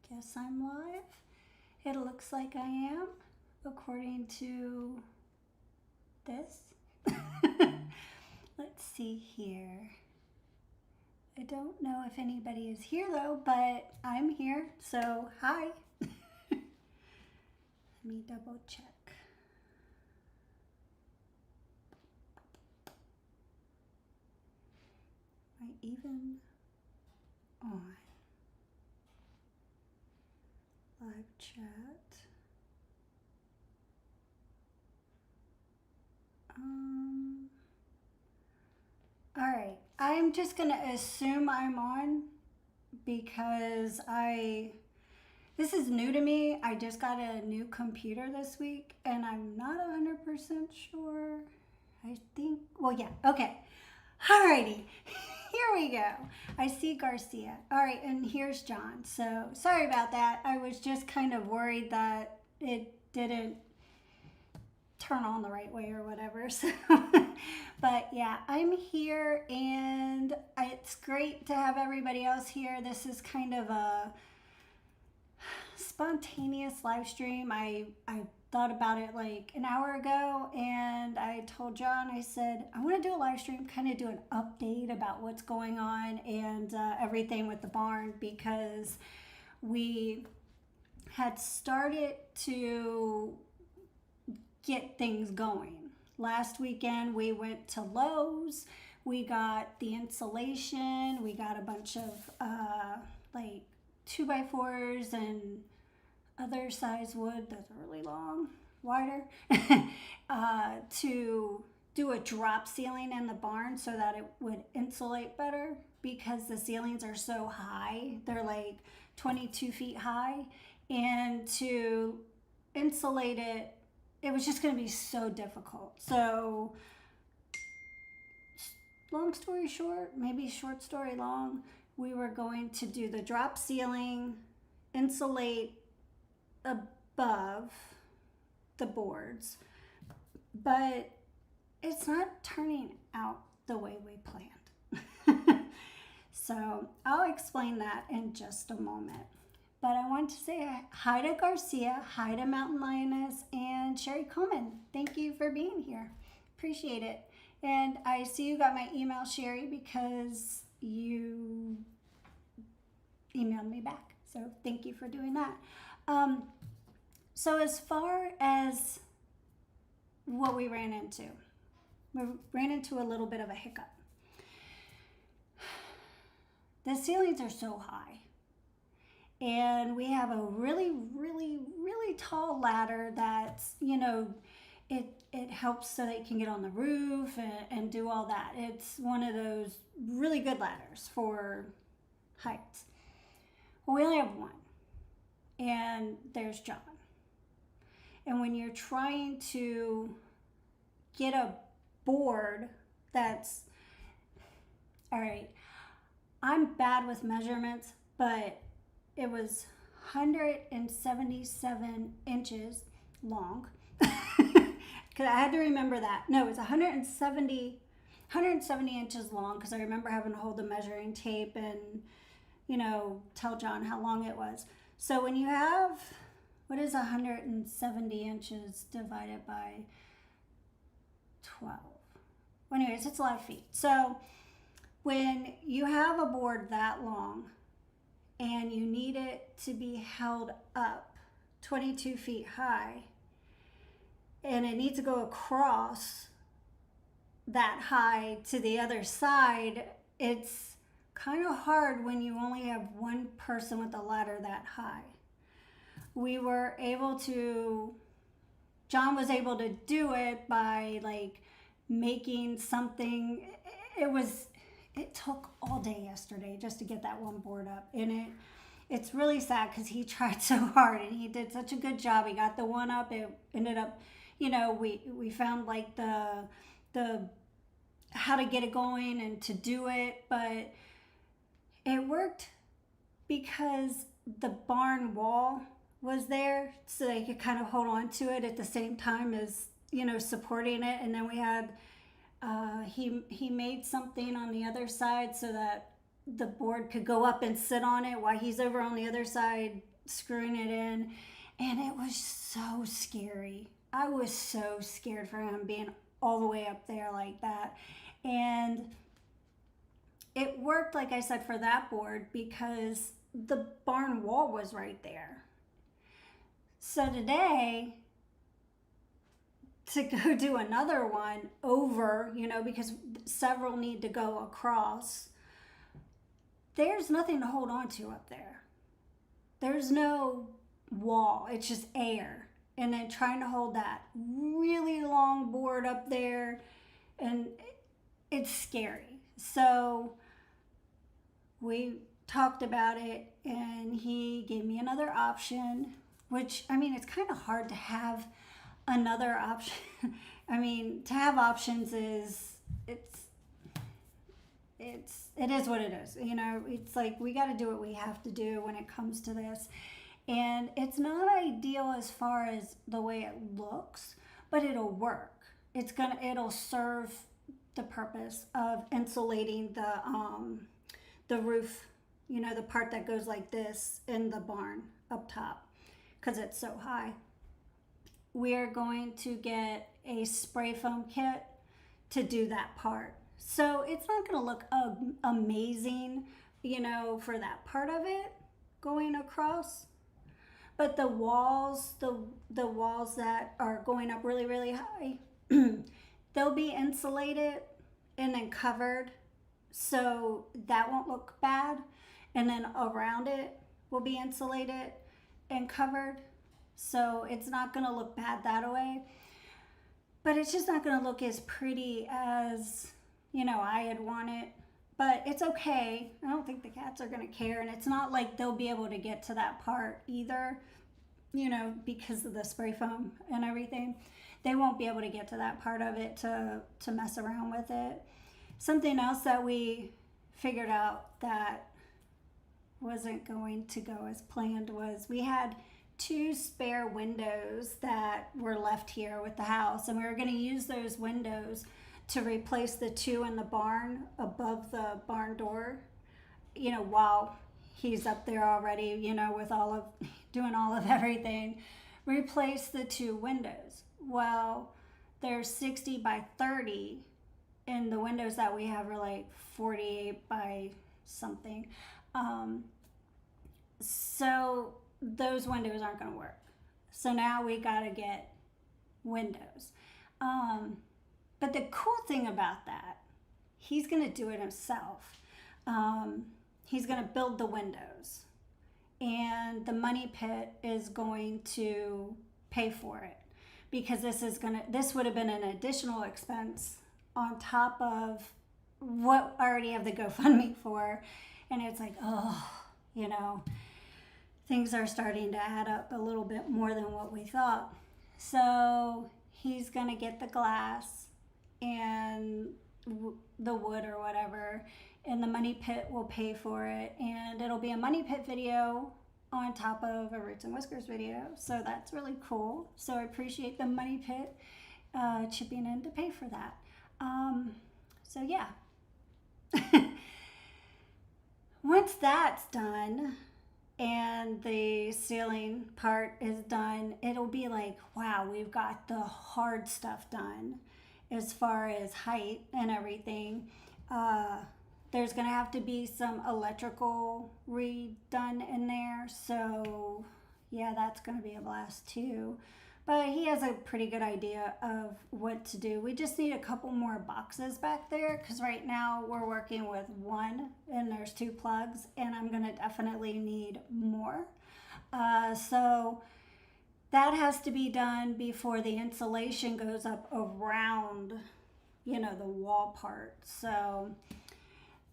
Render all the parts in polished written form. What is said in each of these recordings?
Guess I'm live. It looks like I am, according to this. Let's see here. I don't know if anybody is here though, but I'm here, so hi. Let me double check. Am I even on live chat? All right, I'm just gonna assume I'm on because this is new to me. I just got a new computer this week and I'm not 100% sure. I think, well, yeah, okay. Alrighty, here we go. I see Garcia. All right, and here's John. So sorry about that. I was just kind of worried that it didn't turn on the right way or whatever. So, but yeah, I'm here and it's great to have everybody else here. This is kind of a spontaneous live stream. I thought about it like an hour ago and I told John, I said, I want to do a live stream, kind of do an update about what's going on and everything with the barn, because we had started to get things going. Last weekend we went to Lowe's, we got the insulation, we got a bunch of like 2x4s and other size wood that's really long, wider, to do a drop ceiling in the barn so that it would insulate better, because the ceilings are so high. They're like 22 feet high, and to insulate it, it was just going to be so difficult. So long story short, maybe short story long, we were going to do the drop ceiling, insulate above the boards, but it's not turning out the way we planned. So I'll explain that in just a moment. But I want to say hi to Garcia, hi to Mountain Lioness, and Sherry Coleman. Thank you for being here. Appreciate it. And I see you got my email, Sherry, because you emailed me back. So thank you for doing that. So as far as what we ran into a little bit of a hiccup. The ceilings are so high. And we have a really, really, really tall ladder that's, it helps so that you can get on the roof and do all that. It's one of those really good ladders for heights. Well, we only have one. And there's John. And when you're trying to get a board that's, all right, I'm bad with measurements, but it was 177 inches long. Because I had to remember that. No, it's 170 inches long, because I remember having to hold the measuring tape and, tell John how long it was. So when you have, what is 170 inches divided by 12? Well, anyways, it's a lot of feet. So when you have a board that long and you need it to be held up 22 feet high, and it needs to go across that high to the other side, it's kind of hard when you only have one person with a ladder that high. We were able to, John was able to do it by like making something. It took all day yesterday just to get that one board up, and it's really sad because he tried so hard and he did such a good job. He got the one up. It ended up, we found like the how to get it going and to do it, but it worked because the barn wall was there, so they could kind of hold on to it at the same time as supporting it. And then we had he made something on the other side so that the board could go up and sit on it while he's over on the other side screwing it in, and it was so scary. I was so scared for him being all the way up there like that. And it worked, like I said, for that board because the barn wall was right there. So today, to go do another one over, because several need to go across, there's nothing to hold on to up there. There's no wall, it's just air. And then trying to hold that really long board up there, and it's scary. So we talked about it, and he gave me another option, which, it's kind of hard to have another option. To have options is, it is what it is. It's like we got to do what we have to do when it comes to this. And it's not ideal as far as the way it looks, but it'll work. It'll serve the purpose of insulating the roof, the part that goes like this in the barn up top, because it's so high. We're going to get a spray foam kit to do that part. So it's not going to look amazing, for that part of it going across. But the walls, the walls that are going up really, really high, they'll be insulated and then covered, so that won't look bad. And then around it will be insulated and covered, so it's not going to look bad that way. But it's just not going to look as pretty as, I had wanted. But it's okay. I don't think the cats are going to care. And it's not like they'll be able to get to that part either, because of the spray foam and everything. They won't be able to get to that part of it to mess around with it. Something else that we figured out that wasn't going to go as planned was we had 2 spare windows that were left here with the house. And we were going to use those windows to replace the 2 in the barn above the barn door, while he's up there already, with doing all of everything. Replace the 2 windows. Well, they're 60 by 30, and the windows that we have are like 48 by something. So those windows aren't going to work. So now we got to get windows. But the cool thing about that, he's going to do it himself. He's going to build the windows, and the money pit is going to pay for it, because this would have been an additional expense on top of what I already have the GoFundMe for. And it's like, things are starting to add up a little bit more than what we thought. So he's going to get the glass and the wood or whatever, and the money pit will pay for it, and it'll be a money pit video on top of a Roots and Whiskers video. So that's really cool. So I appreciate the money pit chipping in to pay for that. So yeah. Once that's done and the ceiling part is done, it'll be like, wow, we've got the hard stuff done as far as height and everything. There's going to have to be some electrical redone in there. So yeah, that's going to be a blast too. But he has a pretty good idea of what to do. We just need a couple more boxes back there, because right now we're working with 1 and there's 2 plugs, and I'm going to definitely need more. So that has to be done before the insulation goes up around, the wall part. So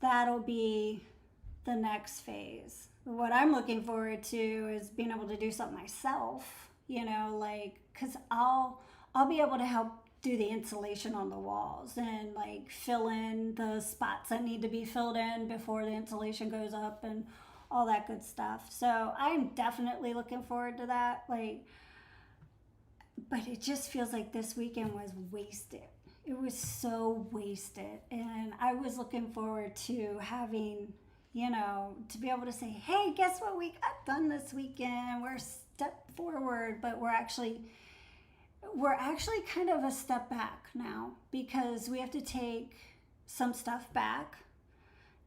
that'll be the next phase. What I'm looking forward to is being able to do something myself, because I'll be able to help do the insulation on the walls and fill in the spots that need to be filled in before the insulation goes up and all that good stuff. So I'm definitely looking forward to that. But it just feels like this weekend was wasted. It was so wasted. And I was looking forward to having, you know, to be able to say, hey, guess what we got done this weekend? We're a step forward, but we're actually kind of a step back now, because we have to take some stuff back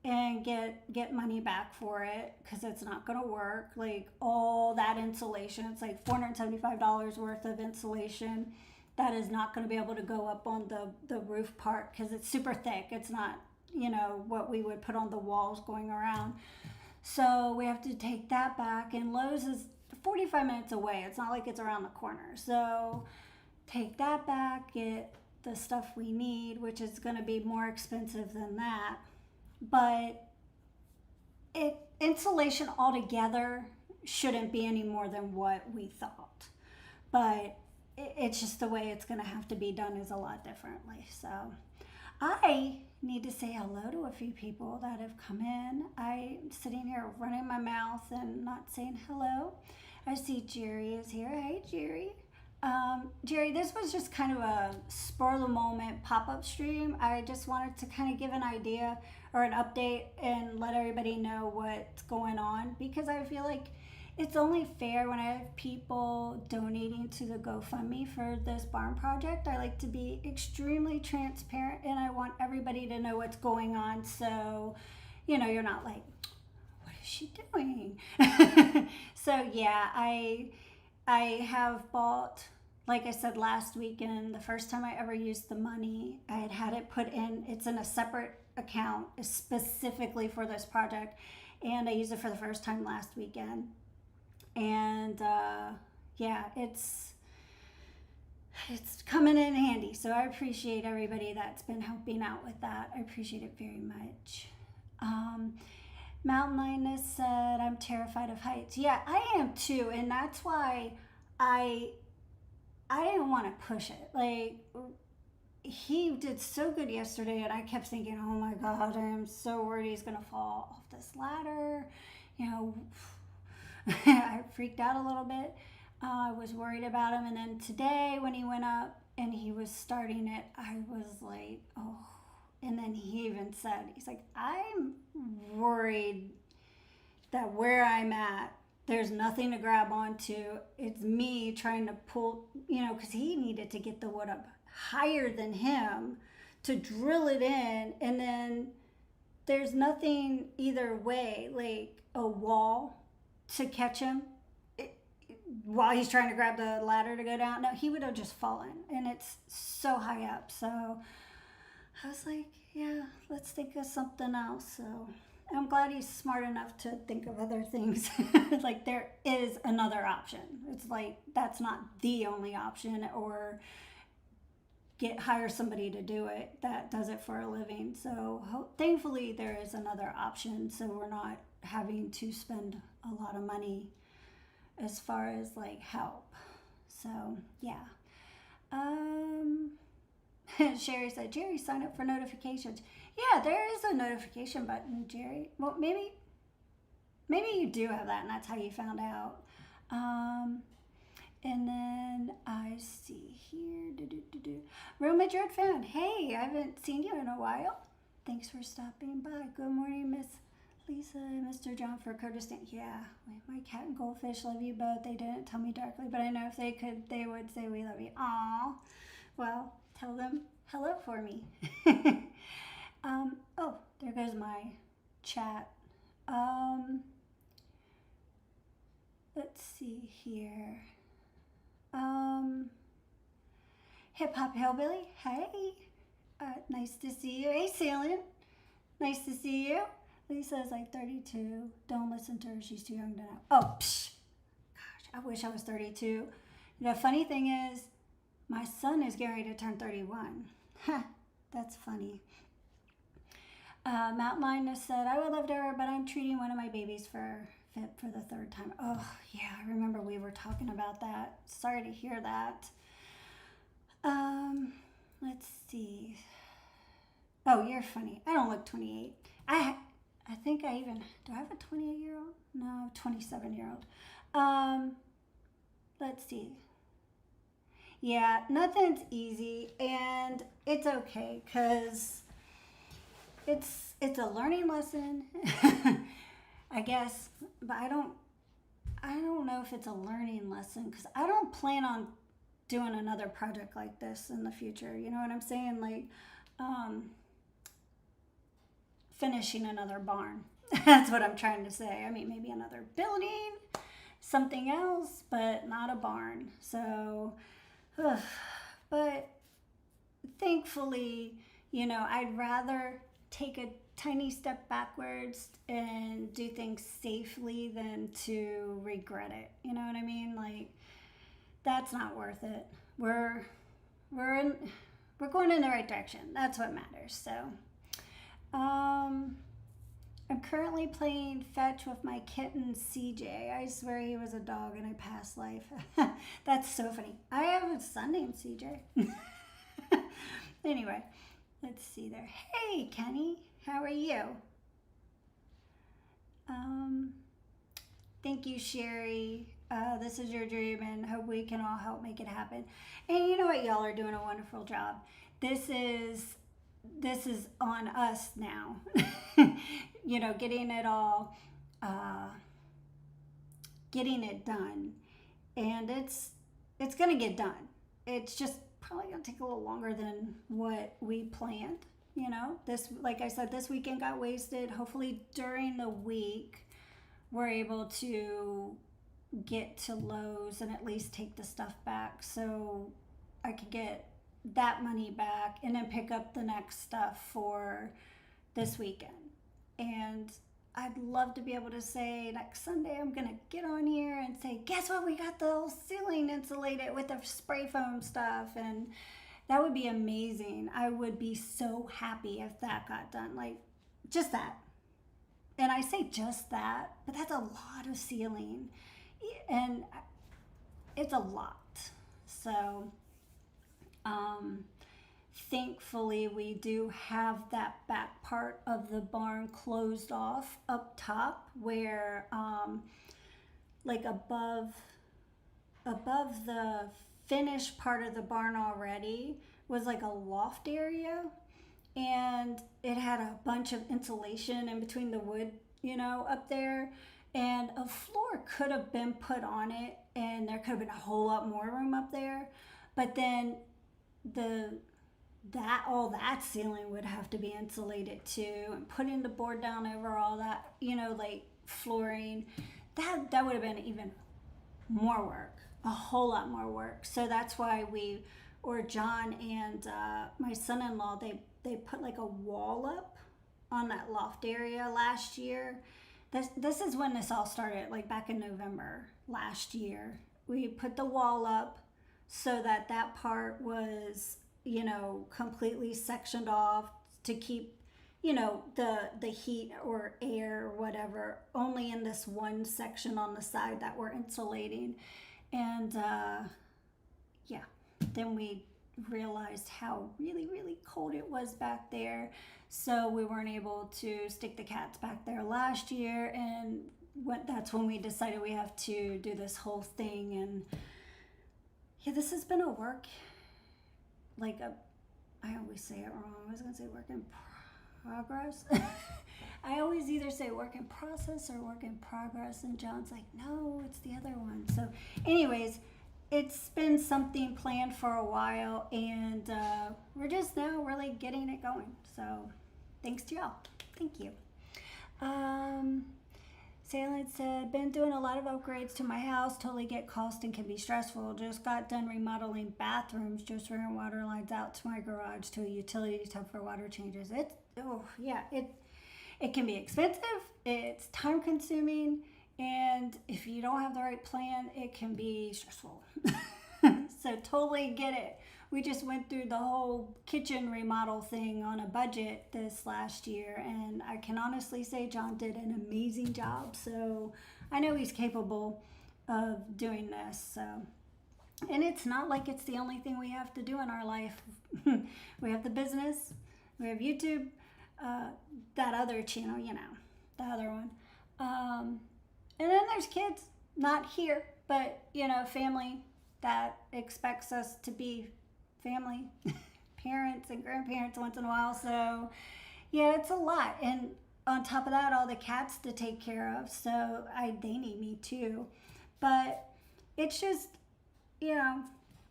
and get money back for it, because it's not going to work. Like all that insulation, it's like $475 worth of insulation that is not going to be able to go up on the roof part, because it's super thick. It's not, you know, what we would put on the walls going around. So we have to take that back, and Lowe's is 45 minutes away. It's not like it's around the corner. So take that back, get the stuff we need, which is going to be more expensive than that. But insulation altogether shouldn't be any more than what we thought. But it's just the way it's going to have to be done is a lot differently. So I need to say hello to a few people that have come in. I'm sitting here running my mouth and not saying hello. I see Jerry is here. Hey, Jerry. Jerry, this was just kind of a spur of the moment pop-up stream. I just wanted to kind of give an idea or an update and let everybody know what's going on, because I feel like it's only fair when I have people donating to the GoFundMe for this barn project. I like to be extremely transparent, and I want everybody to know what's going on, so, you know, you're not like, what is she doing? So yeah, I have bought, like I said last weekend, the first time I ever used the money, I had it put in, it's in a separate account specifically for this project, and I used it for the first time last weekend. And yeah, it's coming in handy. So I appreciate everybody that's been helping out with that. I appreciate it very much. Mountain Lioness said, I'm terrified of heights. Yeah, I am too. And that's why I didn't want to push it. Like, he did so good yesterday, and I kept thinking, oh my God, I'm so worried he's going to fall off this ladder. You know, I freaked out a little bit. I was worried about him. And then today when he went up and he was starting it, I was like, oh. And then he even said, he's like, I'm worried that where I'm at, there's nothing to grab onto. It's me trying to pull, you know, because he needed to get the wood up higher than him to drill it in. And then there's nothing either way, like a wall to catch him while he's trying to grab the ladder to go down. No, he would have just fallen, and it's so high up. So I was like, yeah, let's think of something else. So I'm glad he's smart enough to think of other things. Like, there is another option. It's like, that's not the only option, or hire somebody to do it that does it for a living. So thankfully there is another option, so we're not having to spend a lot of money as far as like help. So yeah. Sherry said, Jerry, sign up for notifications. Yeah, there is a notification button, Jerry. Well, maybe you do have that, and that's how you found out. And then I see here, Real Madrid fan. Hey, I haven't seen you in a while. Thanks for stopping by. Good morning, Miss Lisa and Mr. John for Kurdistan. Yeah, my cat and goldfish love you both. They didn't tell me directly, but I know if they could, they would say we love you. Aw. Well, tell them hello for me. Oh, there goes my chat. Let's see here. Hip Hop Hillbilly, hey. Nice to see you. Hey, Salient. Nice to see you. Lisa's like 32. Don't listen to her. She's too young to know. Oh, psh. Gosh, I wish I was 32. The funny thing is, my son is getting ready to turn 31. Huh, that's funny. Mountain Lioness said, I would love to hear, but I'm treating one of my babies for the third time. Oh, yeah, I remember we were talking about that. Sorry to hear that. Let's see. Oh, you're funny. I don't look 28. I think I even, do I have a 28-year-old? No, 27-year-old. Let's see. Yeah, nothing's easy, and it's okay, because it's it's a learning lesson, I guess, but I don't know if it's a learning lesson because I don't plan on doing another project like this in the future. You know what I'm saying? Like, finishing another barn. That's what I'm trying to say. I mean, maybe another building, something else, but not a barn. So, but thankfully, I'd rather take a tiny step backwards and do things safely than to regret it. You know what I mean? Like, that's not worth it. We're going in the right direction. That's what matters. So, I'm currently playing fetch with my kitten CJ. I swear he was a dog in a past life. That's so funny. I have a son named CJ. Anyway, let's see there. Hey, Kenny, how are you? Thank you, Sherry. This is your dream, and hope we can all help make it happen. And you know what? Y'all are doing a wonderful job. This is on us now. Getting it all, getting it done, and it's gonna get done. It's just probably gonna take a little longer than what we planned. This, like I said, this weekend got wasted. Hopefully during the week we're able to get to Lowe's and at least take the stuff back so I could get that money back and then pick up the next stuff for this weekend. And I'd love to be able to say next Sunday I'm gonna get on here and say, guess what, we got the whole ceiling insulated with the spray foam stuff, and that would be amazing. I would be so happy if that got done, like just that. And I say just that, but that's a lot of ceiling, and it's a lot. So thankfully we do have that back part of the barn closed off up top where like above the finished part of the barn already was like a loft area, and it had a bunch of insulation in between the wood, up there, and a floor could have been put on it and there could have been a whole lot more room up there, but then all that ceiling would have to be insulated too, and putting the board down over all that, like flooring, that would have been even more work, a whole lot more work. So that's why John and my son-in-law, they put like a wall up on that loft area last year. This is when this all started, like back in November last year. We put the wall up so that part was, completely sectioned off to keep, the heat or air or whatever only in this one section on the side that we're insulating. And then we realized how really, really cold it was back there. So we weren't able to stick the cats back there last year, and that's when we decided we have to do this whole thing. And this has been a work, I always say it wrong. I was going to say work in progress. I always either say work in process or work in progress, and John's like, no, it's the other one. So anyways, it's been something planned for a while, and we're just now really getting it going. So thanks to y'all. Thank you. Salad said, been doing a lot of upgrades to my house. Totally get cost and can be stressful. Just got done remodeling bathrooms. Just ran water lines out to my garage to a utility tub for water changes. It can be expensive. It's time consuming. And if you don't have the right plan, it can be stressful. So totally get it. We just went through the whole kitchen remodel thing on a budget this last year, and I can honestly say John did an amazing job. So I know he's capable of doing this. So, and it's not like it's the only thing we have to do in our life. We have the business, we have YouTube, that other channel, the other one. And then there's kids, not here, but, family that expects us to be family, parents and grandparents once in a while. So, Yeah, it's a lot. And on top of that, all the cats to take care of. So they need me too. But it's just, you know,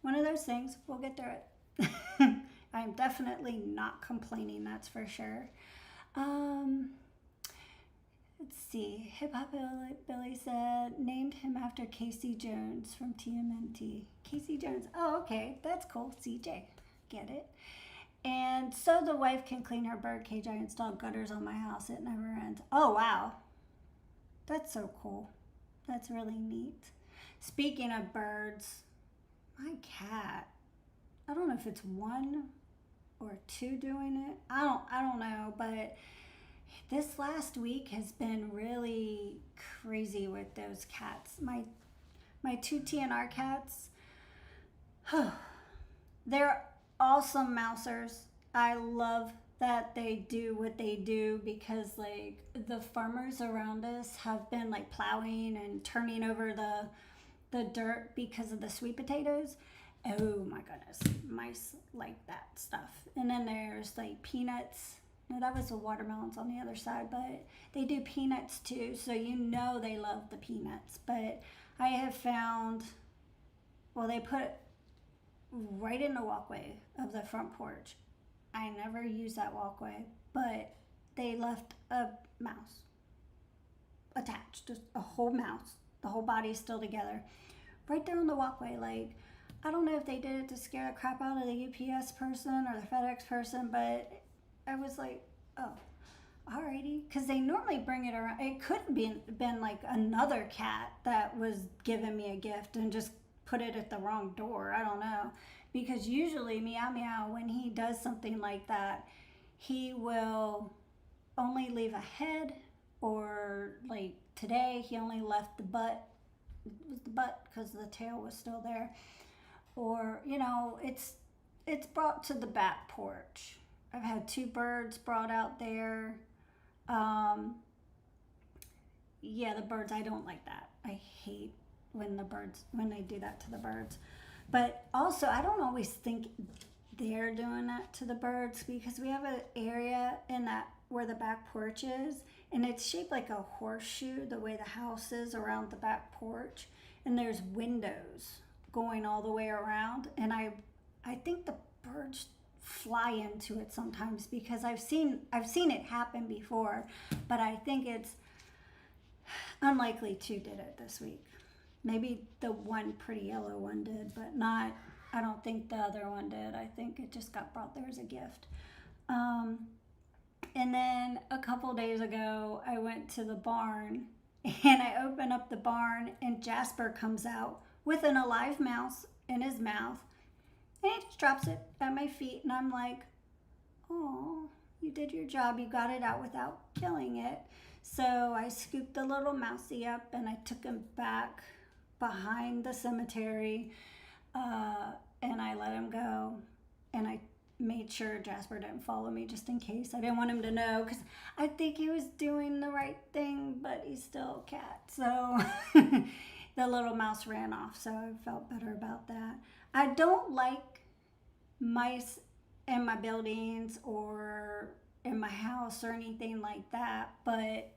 one of those things. We'll get through it. I'm definitely not complaining, that's for sure. Um, let's see. Hip Hop Billy said, named him after Casey Jones from TMNT. Casey Jones. Oh, okay. That's cool. CJ. Get it. And so the wife can clean her bird cage. I installed gutters on my house. It never ends. Oh, wow. That's so cool. That's really neat. Speaking of birds, my cat, I don't know if it's one or two doing it. I don't know, but this last week has been really crazy with those cats. My two TNR cats, they're awesome mousers. I love that they do what they do because like the farmers around us have been like plowing and turning over the dirt because of the sweet potatoes. Oh my goodness, mice like that stuff. And then there's like peanuts. No, that was the watermelons on the other side, but they do peanuts too, so you know they love the peanuts. But I have found, well, they put right in the walkway of the front porch. I never use that walkway, but they left a mouse attached, just a whole mouse. The whole body's still together. Right there on the walkway, like, I don't know if they did it to scare the crap out of the UPS person or the FedEx person, but I was like, oh, alrighty. Because they normally bring it around. It could have been like another cat that was giving me a gift and just put it at the wrong door. I don't know. Because usually Meow Meow, when he does something like that, he will only leave a head, or like today he only left the butt. It was the butt because the tail was still there. Or, you know, it's brought to the back porch. I've had two birds brought out there. Yeah, the birds, I don't like that. I hate when they do that to the birds. But also, I don't always think they're doing that to the birds, because we have an area in that where the back porch is, and it's shaped like a horseshoe the way the house is around the back porch, and there's windows going all the way around, and I think the birds fly into it sometimes, because I've seen it happen before, but I think it's unlikely two did it this week. Maybe the one pretty yellow one did, but not, I don't think the other one did. I think it just got brought there as a gift. And then a couple days ago, I went to the barn, and I open up the barn, and Jasper comes out with an alive mouse in his mouth, and he just drops it at my feet, and I'm like, oh, you did your job. You got it out without killing it. So I scooped the little mousey up, and I took him back behind the cemetery, and I let him go, and I made sure Jasper didn't follow me just in case. I didn't want him to know, because I think he was doing the right thing, but he's still a cat. So the little mouse ran off, so I felt better about that. I don't like mice in my buildings or in my house or anything like that, but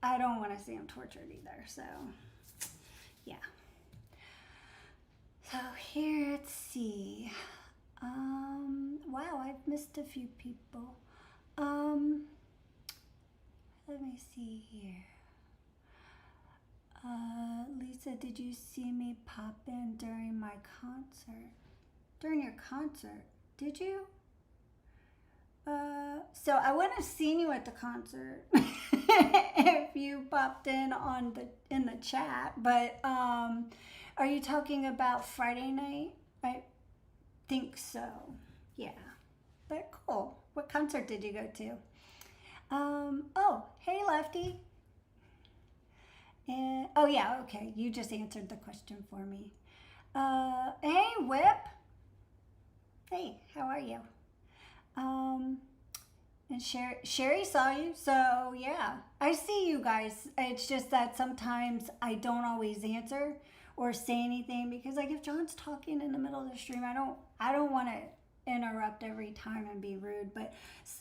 I don't want to see them tortured either, so yeah. So here, let's see. Wow, I've missed a few people. Let me see here. Lisa, did you see me pop in during my concert? During your concert? Did you? So I wouldn't have seen you at the concert if you popped in in the chat. But are you talking about Friday night? I think so. Yeah. But cool. What concert did you go to? Oh, hey Lefty. And oh yeah, okay. You just answered the question for me. Hey Whip. Hey, how are you? And Sherry saw you, so yeah. I see you guys. It's just that sometimes I don't always answer or say anything, because like if John's talking in the middle of the stream, I don't want to interrupt every time and be rude,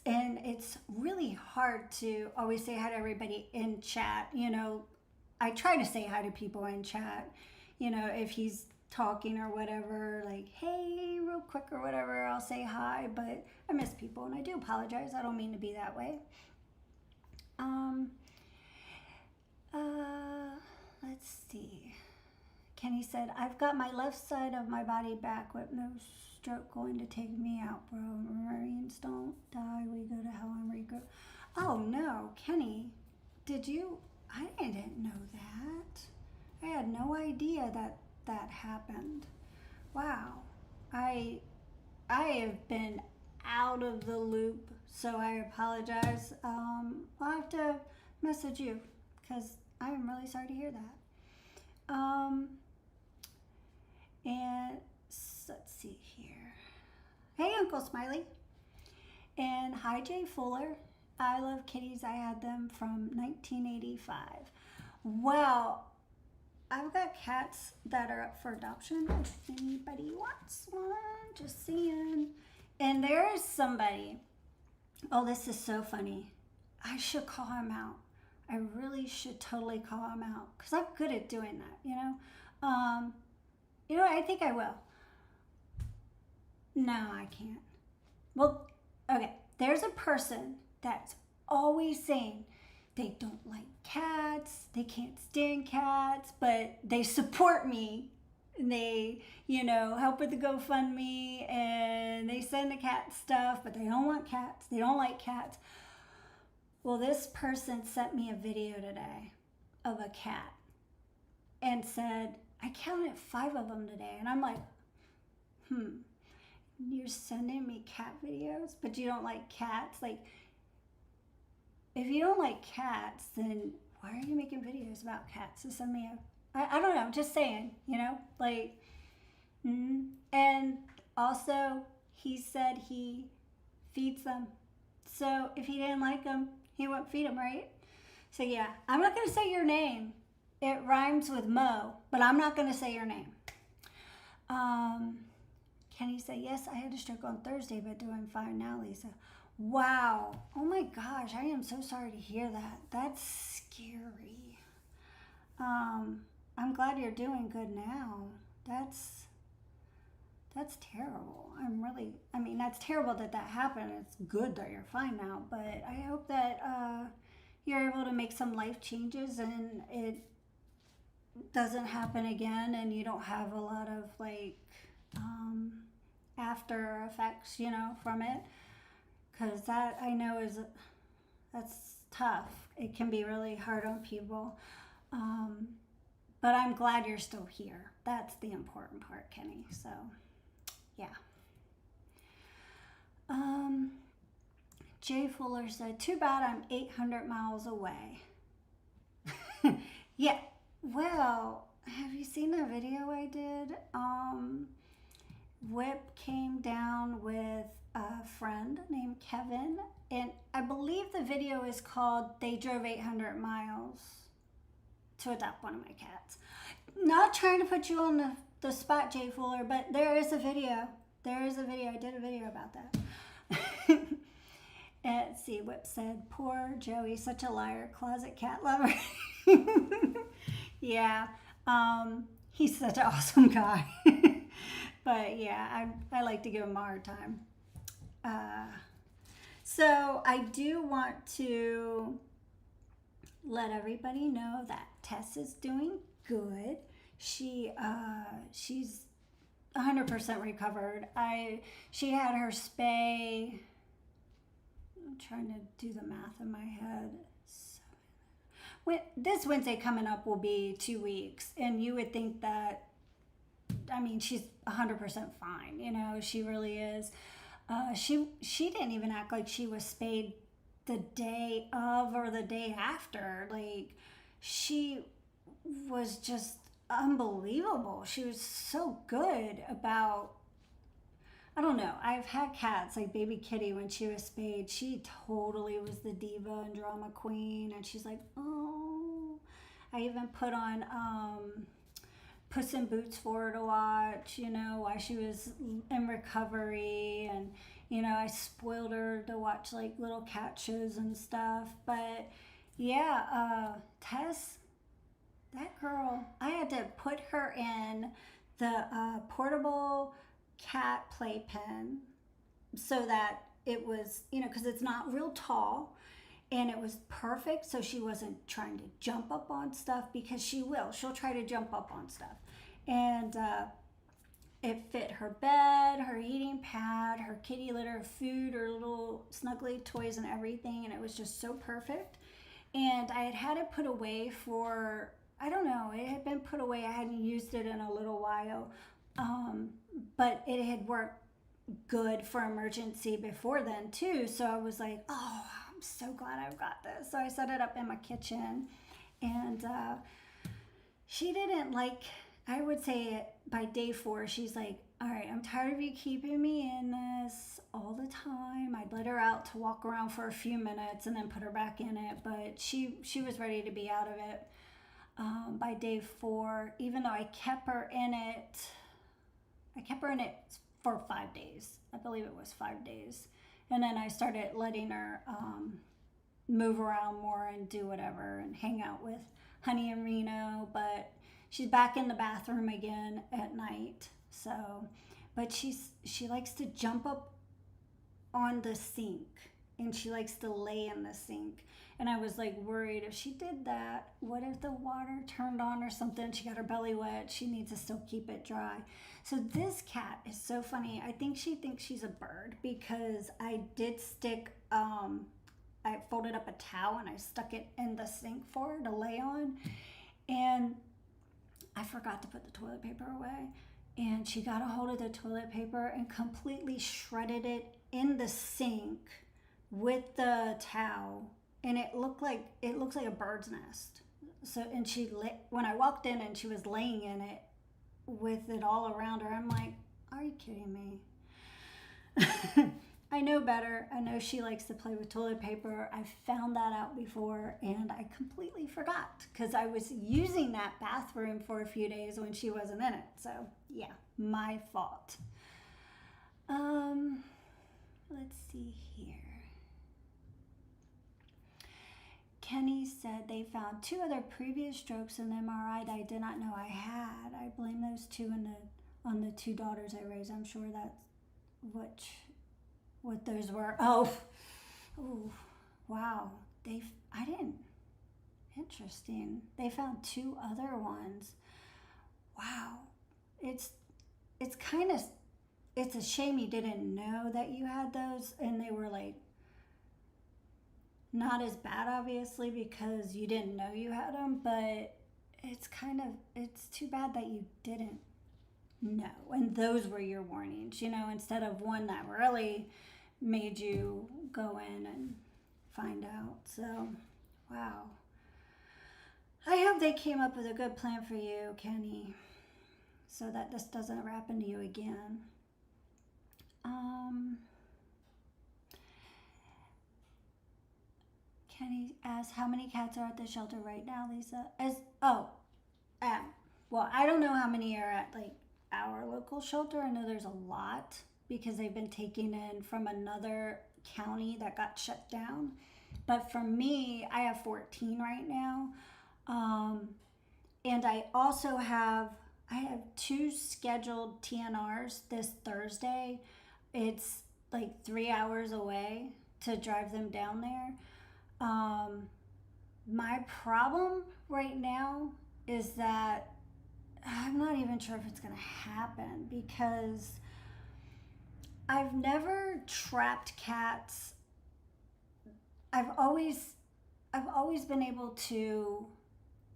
and it's really hard to always say hi to everybody in chat. I try to say hi to people in chat, if he's talking or whatever, like, hey, real quick or whatever, I'll say hi, but I miss people and I do apologize. I don't mean to be that way. Let's see. Kenny said, I've got my left side of my body back with no stroke going to take me out, bro. Marines don't die. We go to hell and regroup. Oh, no. Kenny, did you? I didn't know that. I had no idea that happened. Wow. I have been out of the loop, so I apologize. I'll have to message you because I'm really sorry to hear that. And let's see here. Hey, Uncle Smiley. And hi, Jay Fuller. I love kitties. I had them from 1985. Well, I've got cats that are up for adoption. If anybody wants one, just saying. And there is somebody. Oh, this is so funny. I should call him out. I really should totally call him out because I'm good at doing that, I think I will. No, I can't. Well, okay. There's a person that's always saying they don't like cats, they can't stand cats, but they support me. And they, help with the GoFundMe and they send the cat stuff, but they don't want cats. They don't like cats. Well, this person sent me a video today of a cat and said, I counted 5 of them today. And I'm like, you're sending me cat videos, but you don't like cats? Like, if you don't like cats, then why are you making videos about cats? To send me I don't know, just saying, And also, he said he feeds them. So if he didn't like them, he wouldn't feed them, right? So yeah, I'm not going to say your name. It rhymes with Mo, but I'm not going to say your name. Kenny said, yes, I had a stroke on Thursday, but doing fine now, Lisa. Wow. Oh my gosh, I am so sorry to hear that. That's scary. I'm glad you're doing good now. That's terrible. That's terrible that happened. It's good that you're fine now, but I hope that you're able to make some life changes and it doesn't happen again and you don't have a lot of after effects, from it. Because that I know that's tough. It can be really hard on people. But I'm glad you're still here. That's the important part, Kenny. So, yeah. Jay Fuller said, too bad I'm 800 miles away. Yeah. Well, have you seen the video I did? Whip came down with a friend named Kevin, and I believe the video is called They Drove 800 Miles to Adopt One of My Cats. Not trying to put you on the spot, Jay Fuller, but there is a video. I did a video about that. Let's see, Whip said, poor Joey, such a liar, closet cat lover. Yeah, he's such an awesome guy. But yeah, I like to give him a hard time. So I do want to let everybody know that Tess is doing good. She's 100% recovered. She had her spay. I'm trying to do the math in my head. This Wednesday coming up will be 2 weeks, and you would think that, she's 100% fine. She really is. She didn't even act like she was spayed the day of or the day after. She was just unbelievable. She was so good about, I don't know. I've had cats like baby Kitty when she was spayed. She totally was the diva and drama queen, and she's like, oh. I even put on Puss in Boots for her to watch, while she was in recovery. And, I spoiled her to watch like little cat shows and stuff. But yeah, Tess, that girl, I had to put her in the portable cat playpen so that it was, because it's not real tall, and it was perfect so she wasn't trying to jump up on stuff, because she'll try to jump up on stuff. And it fit her bed, her eating pad, her kitty litter, food, her little snuggly toys and everything, and it was just so perfect. And I had it put away for, I don't know, it had been put away. I hadn't used it in a little while, but it had worked good for emergency before then too. So I was like, oh, I'm so glad I've got this. So I set it up in my kitchen, and she didn't like, I would say by day 4, she's like, all right, I'm tired of you keeping me in this all the time. I'd let her out to walk around for a few minutes and then put her back in it, but she was ready to be out of it by day 4, even though I kept her in it for 5 days. I believe it was 5 days. And then I started letting her move around more and do whatever and hang out with Honey and Reno. But she's back in the bathroom again at night. So, but she likes to jump up on the sink, and she likes to lay in the sink. And I was like worried, if she did that, what if the water turned on or something? She got her belly wet. She needs to still keep it dry. So this cat is so funny. I think she thinks she's a bird, because I did stick, I folded up a towel and I stuck it in the sink for her to lay on. And I forgot to put the toilet paper away. And she got a hold of the toilet paper and completely shredded it in the sink with the towel. And it looks like a bird's nest. So, and when I walked in and she was laying in it with it all around her, I'm like, are you kidding me? I know better. I know she likes to play with toilet paper. I found that out before, and I completely forgot, because I was using that bathroom for a few days when she wasn't in it. So yeah, my fault. Let's see here. Kenny said they found 2 other previous strokes in the MRI that I did not know I had. I blame those 2 on the 2 daughters I raised. I'm sure that's what those were. Oh, wow. Interesting. They found 2 other ones. Wow. It's a shame you didn't know that you had those, and they were like not as bad, obviously, because you didn't know you had them, but it's too bad that you didn't know. And those were your warnings, instead of one that really made you go in and find out. So, wow. I hope they came up with a good plan for you, Kenny, so that this doesn't ever happen to you again. Kenny asks, how many cats are at the shelter right now, Lisa? Well, I don't know how many are at like our local shelter. I know there's a lot, because they've been taken in from another county that got shut down. But for me, I have 14 right now. And I also have 2 scheduled TNRs this Thursday. It's like 3 hours away to drive them down there. My problem right now is that I'm not even sure if it's going to happen, because I've never trapped cats. I've always been able to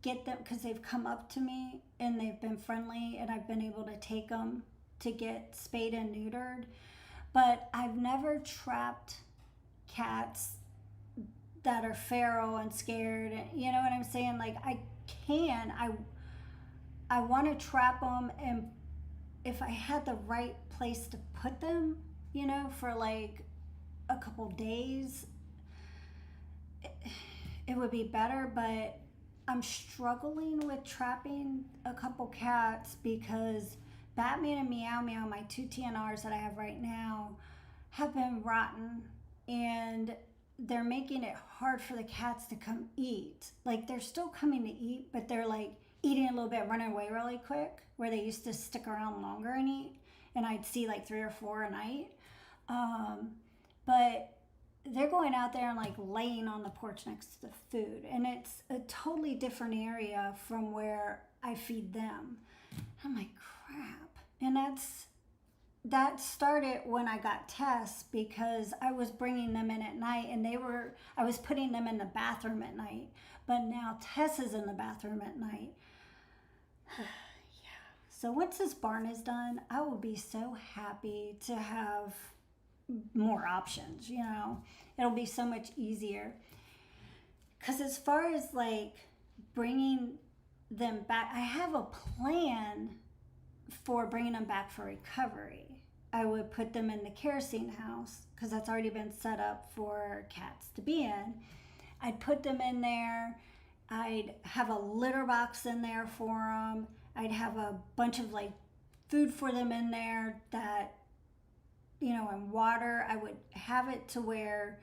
get them, because they've come up to me and they've been friendly, and I've been able to take them to get spayed and neutered. But I've never trapped cats that are feral and scared. You know what I'm saying? Like, I want to trap them, and if I had the right place to put them, for like a couple days, it would be better. But I'm struggling with trapping a couple cats because Batman and Meow Meow, my two TNRs that I have right now, have been rotten, and they're making it hard for the cats to come eat. Like, they're still coming to eat, but they're like eating a little bit, running away really quick, where they used to stick around longer and eat, and I'd see like 3 or 4 a night. But they're going out there and like laying on the porch next to the food, and it's a totally different area from where I feed them. I'm like, crap. And that started when I got Tess, because I was bringing them in at night, and I was putting them in the bathroom at night, but now Tess is in the bathroom at night. Yeah. So once this barn is done, I will be so happy to have more options, you know. It'll be so much easier. Because as far as like bringing them back, I have a plan for bringing them back for recovery. I would put them in the kerosene house, because that's already been set up for cats to be in. I'd put them in there. I'd have a litter box in there for them. I'd have a bunch of like food for them in there, that, you know, and water. I would have it to where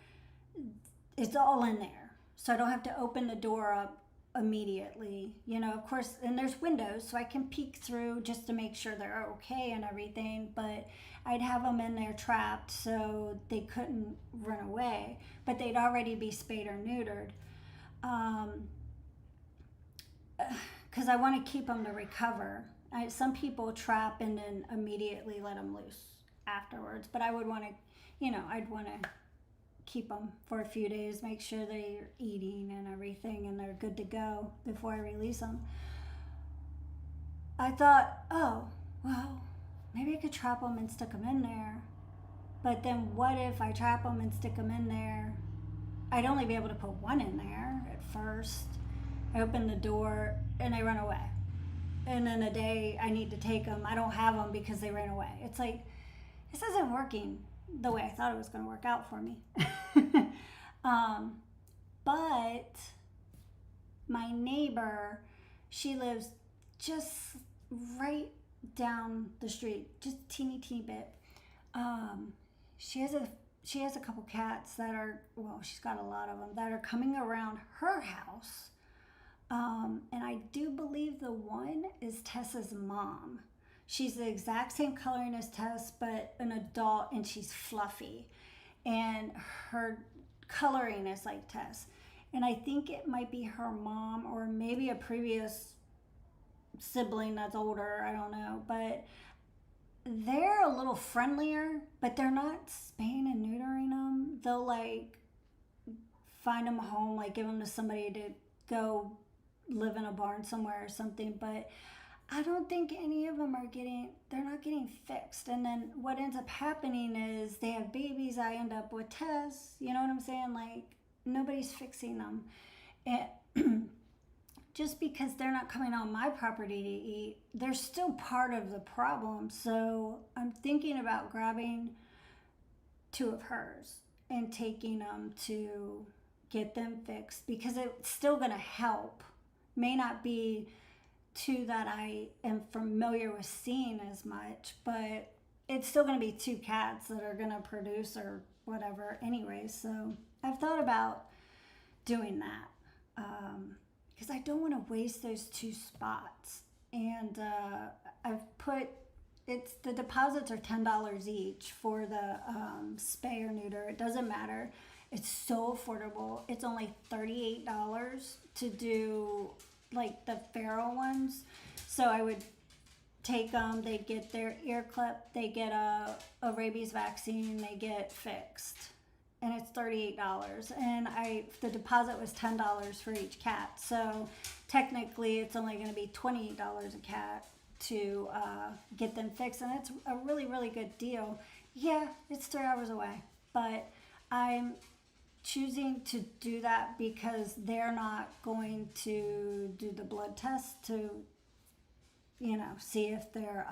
it's all in there, so I don't have to open the door up immediately, you know. Of course, and there's windows, so I can peek through just to make sure they're okay and everything, but I'd have them in there trapped so they couldn't run away, but they'd already be spayed or neutered, because I want to keep them to recover. Some people trap and then immediately let them loose afterwards, but I would want to, you know, I'd want to keep them for a few days, make sure they're eating and everything and they're good to go before I release them. I thought, oh, well, maybe I could trap them and stick them in there. But then what if I trap them and stick them in there? I'd only be able to put one in there at first. I open the door and they run away. And then the day I need to take them, I don't have them because they ran away. It's like, this isn't working the way I thought it was going to work out for me. But my neighbor, she lives just right down the street, just a teeny bit. She has a couple cats that are, well, she's got a lot of them that are coming around her house. And I do believe the one is Tess's mom. She's the exact same coloring as Tess, but an adult, and she's fluffy. And her coloring is like Tess. And I think it might be her mom, or maybe a previous sibling that's older, I don't know. But they're a little friendlier, but they're not spaying and neutering them. They'll like find them a home, like give them to somebody to go live in a barn somewhere or something. But I don't think any of them they're not getting fixed. And then what ends up happening is they have babies. I end up with Tess. You know what I'm saying? Like, nobody's fixing them. And just because they're not coming on my property to eat, they're still part of the problem. So I'm thinking about grabbing 2 of hers and taking them to get them fixed, because it's still going to help. May not be 2 that I am familiar with seeing as much, but it's still going to be 2 cats that are going to produce or whatever anyway. So I've thought about doing that, because I don't want to waste those 2 spots. And I've put, the deposits are $10 each for the spay or neuter. It doesn't matter. It's so affordable. It's only $38 to do like the feral ones. So I would take them, they get their ear clip, they get a rabies vaccine, they get fixed. And it's $38. And the deposit was $10 for each cat. So technically it's only going to be $28 a cat to get them fixed. And it's a really, really good deal. Yeah, it's 3 hours away, but I'm choosing to do that because they're not going to do the blood test to, you know, see if they're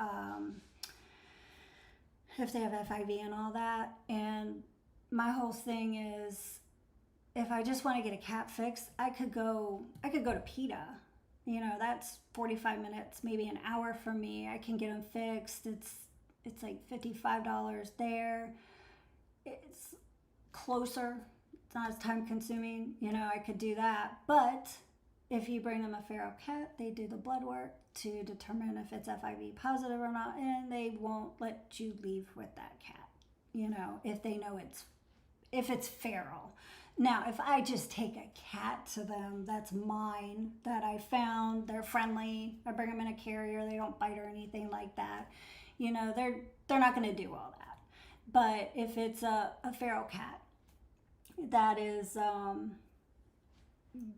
if they have FIV and all that. And my whole thing is, if I just want to get a cat fix, I could go to PETA. That's 45 minutes, maybe an hour from me. I can get them fixed. It's like $55 there. It's closer. It's not as time consuming. I could do that. But if you bring them a feral cat, they do the blood work to determine if it's FIV positive or not, and they won't let you leave with that cat. If they know if it's feral. Now, if I just take a cat to them, that's mine, that I found, they're friendly, I bring them in a carrier, they don't bite or anything like that, they're not going to do all that. But if it's a feral cat that is,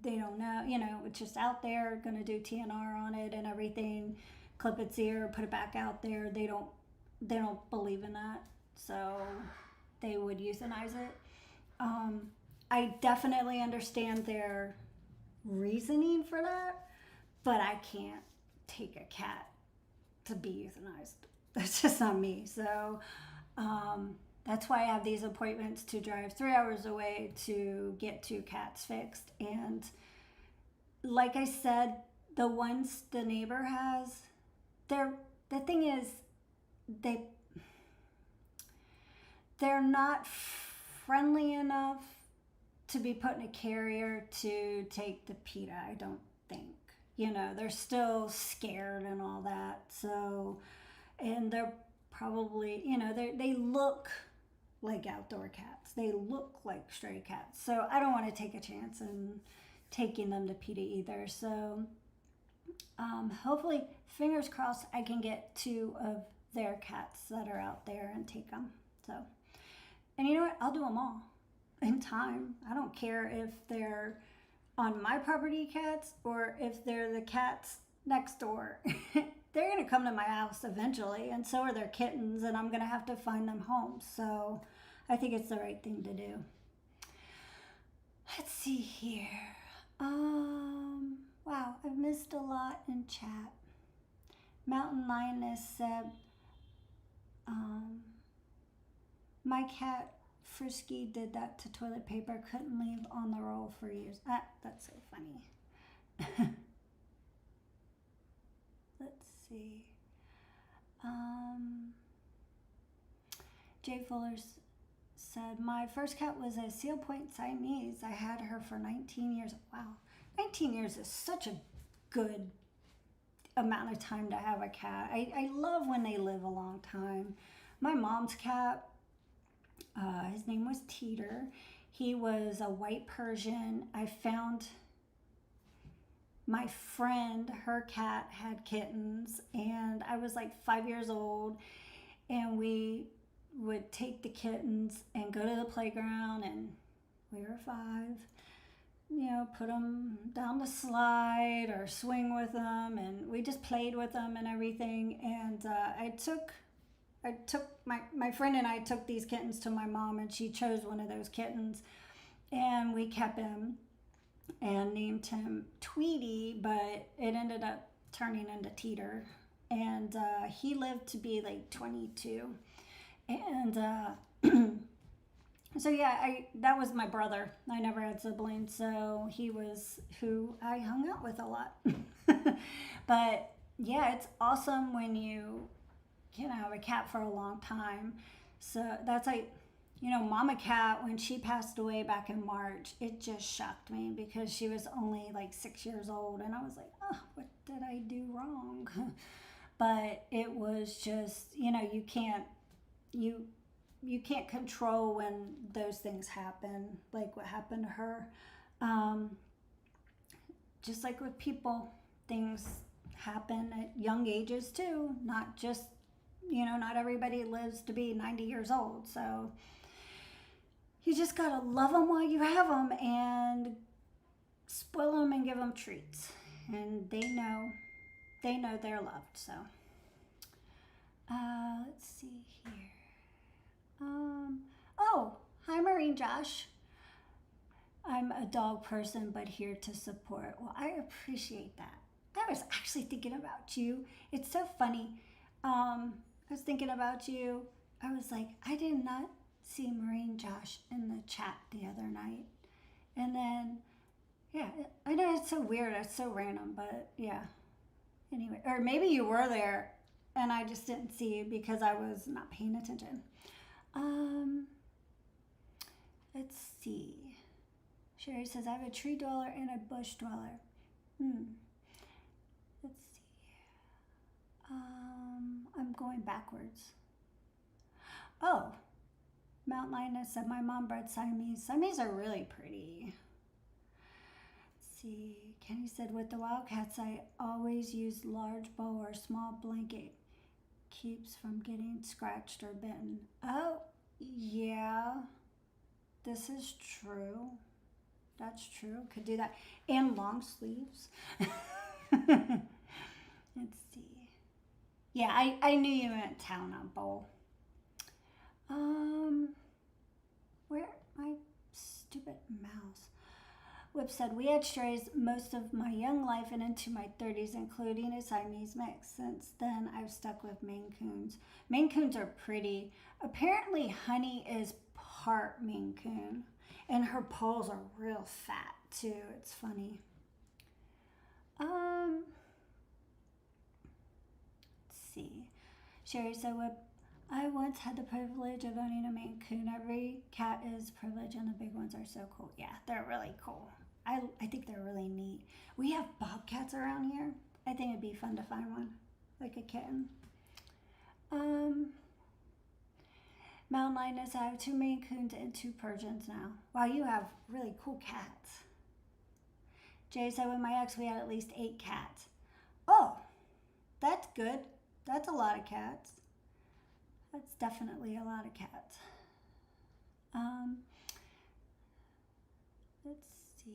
they don't know, it's just out there, going to do TNR on it and everything, clip its ear, put it back out there, they don't believe in that, so they would euthanize it. I definitely understand their reasoning for that, but I can't take a cat to be euthanized. That's just not me. So that's why I have these appointments to drive 3 hours away to get 2 cats fixed. And like I said, the ones the neighbor has, the thing is, they're not friendly enough to be put in a carrier to take the PETA, I don't think. They're still scared and all that. So, and they're probably, they look like outdoor cats. They look like stray cats. So I don't want to take a chance in taking them to PETA either. So hopefully, fingers crossed, I can get 2 of their cats that are out there and take them. So, and you know what? I'll do them all in time. I don't care if they're on my property cats or if they're the cats next door. They're going to come to my house eventually, and so are their kittens, and I'm going to have to find them homes. So I think it's the right thing to do. Let's see here. Wow, I've missed a lot in chat. Mountain Lioness said, my cat Frisky did that to toilet paper, couldn't leave on the roll for years. That's so funny. Let's see. Jay Fuller said, my first cat was a Seal Point Siamese. I had her for 19 years. Wow, 19 years is such a good amount of time to have a cat. I love when they live a long time. My mom's cat, his name was Teeter. He was a white Persian. I found my friend, her cat had kittens, and I was like 5 years old, and we would take the kittens and go to the playground, and we were 5, put them down the slide or swing with them, and we just played with them and everything. And I took my friend and I took these kittens to my mom, and she chose one of those kittens, and we kept him and named him Tweety, but it ended up turning into Teeter, and he lived to be like 22. And so yeah, that was my brother. I never had siblings, so he was who I hung out with a lot. But yeah, it's awesome when you have a cat for a long time. So that's like, Mama Cat, when she passed away back in March, it just shocked me because she was only like 6 years old, and I was like, oh, what did I do wrong? But it was just, you can't control when those things happen, like what happened to her. Just like with people, things happen at young ages too, not just, not everybody lives to be 90 years old. So you just gotta love them while you have them and spoil them and give them treats. And they know they're loved. So let's see here. Oh, hi Maureen Josh. I'm a dog person, but here to support. Well, I appreciate that. I was actually thinking about you. It's so funny. I was thinking about you. I was like, I did not see Maureen Josh in the chat the other night. And then, yeah, I know it's so weird. It's so random, but yeah. Anyway, or maybe you were there and I just didn't see you because I was not paying attention. Um, let's see. Sherry says, I have a tree dweller and a bush dweller. Let's see. I'm going backwards. Oh, Mount Linus said, my mom bred Siamese. Siamese are really pretty. Let's see. Kenny said, with the wildcats, I always use large bowl or small blanket. Keeps from getting scratched or bitten. Oh, yeah. This is true. That's true. Could do that. And long sleeves. Let's see. Yeah, I knew you meant town on bowl. Where my stupid mouse? Whip said, we had strays most of my young life and into my 30s, including a Siamese mix. Since then, I've stuck with Maine Coons. Maine Coons are pretty. Apparently, Honey is part Maine Coon, and her poles are real fat, too. It's funny. Let's see. Sherry said, Whip, I once had the privilege of owning a Maine Coon. Every cat is privileged, and the big ones are so cool. Yeah, they're really cool. I think they're really neat. We have bobcats around here. I think it'd be fun to find one, like a kitten. Mount Linus, I have 2 Maine Coons and 2 Persians now. Wow, you have really cool cats. Jay said, with my ex, we had at least 8 cats. Oh, that's good. That's a lot of cats. That's definitely a lot of cats. Let's see.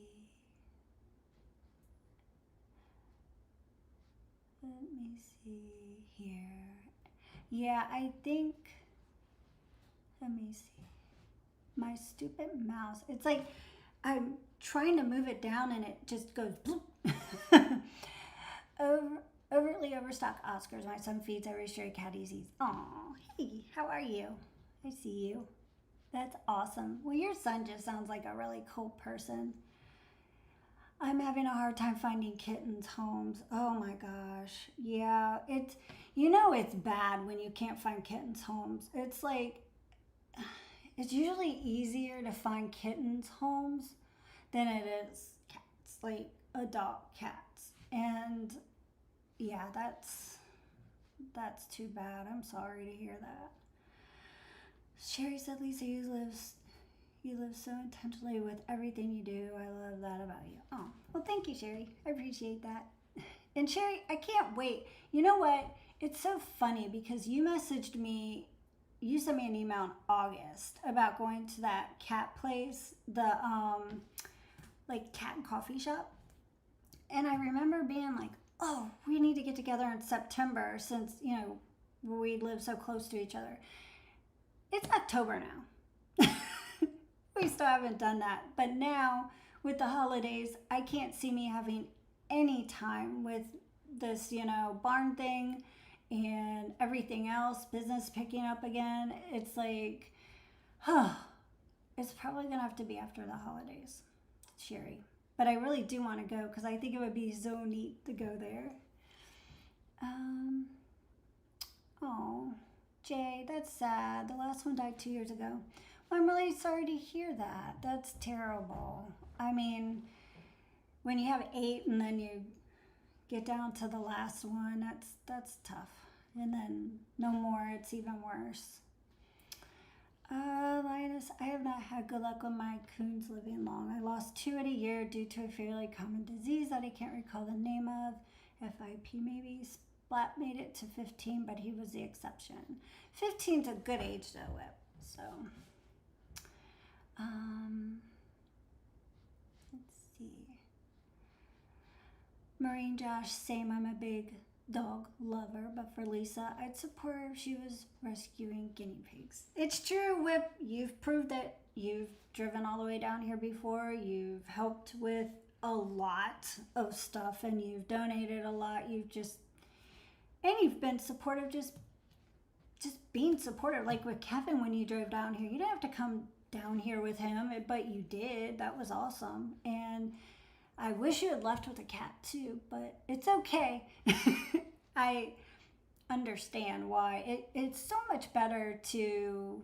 Let me see here. Yeah, I think, let me see. My stupid mouse. It's like I'm trying to move it down and it just goes bloop. Overtly overstocked Oscars. My son feeds every stray cat he sees. Aw, hey, how are you? I see you. That's awesome. Well, your son just sounds like a really cool person. I'm having a hard time finding kittens' homes. Oh my gosh. Yeah, it's bad when you can't find kittens' homes. It's like, it's usually easier to find kittens' homes than it is cats, like adult cats. And yeah, that's too bad. I'm sorry to hear that. Sherry said, Lisa, you live so intentionally with everything you do. I love that about you. Oh, well, thank you, Sherry. I appreciate that. And Sherry, I can't wait. You know what? It's so funny because you messaged me, you sent me an email in August about going to that cat place, the like cat and coffee shop. And I remember being like, oh, we need to get together in September since, we live so close to each other. It's October now. We still haven't done that. But now, with the holidays, I can't see me having any time with this, barn thing and everything else, business picking up again. It's like, it's probably going to have to be after the holidays, Sherry. But I really do want to go because I think it would be so neat to go there. Oh, Jay, that's sad. The last one died 2 years ago. Well, I'm really sorry to hear that. That's terrible. I mean, when you have 8 and then you get down to the last one, that's tough. And then no more, it's even worse. Linus, I have not had good luck with my coons living long. I lost 2 in a year due to a fairly common disease that I can't recall the name of. FIP maybe. Splat made it to 15, but he was the exception. 15's a good age though, Whip. So, let's see. Marine Josh, same. I'm a big dog lover, but for Lisa, I'd support her if she was rescuing guinea pigs. It's true, Whip. You've proved that. You've driven all the way down here before. You've helped with a lot of stuff, and you've donated a lot. And you've been supportive, just being supportive. Like with Kevin, when you drove down here, you didn't have to come down here with him, but you did. That was awesome. And I wish you had left with a cat too, but it's okay. I understand why. It's so much better to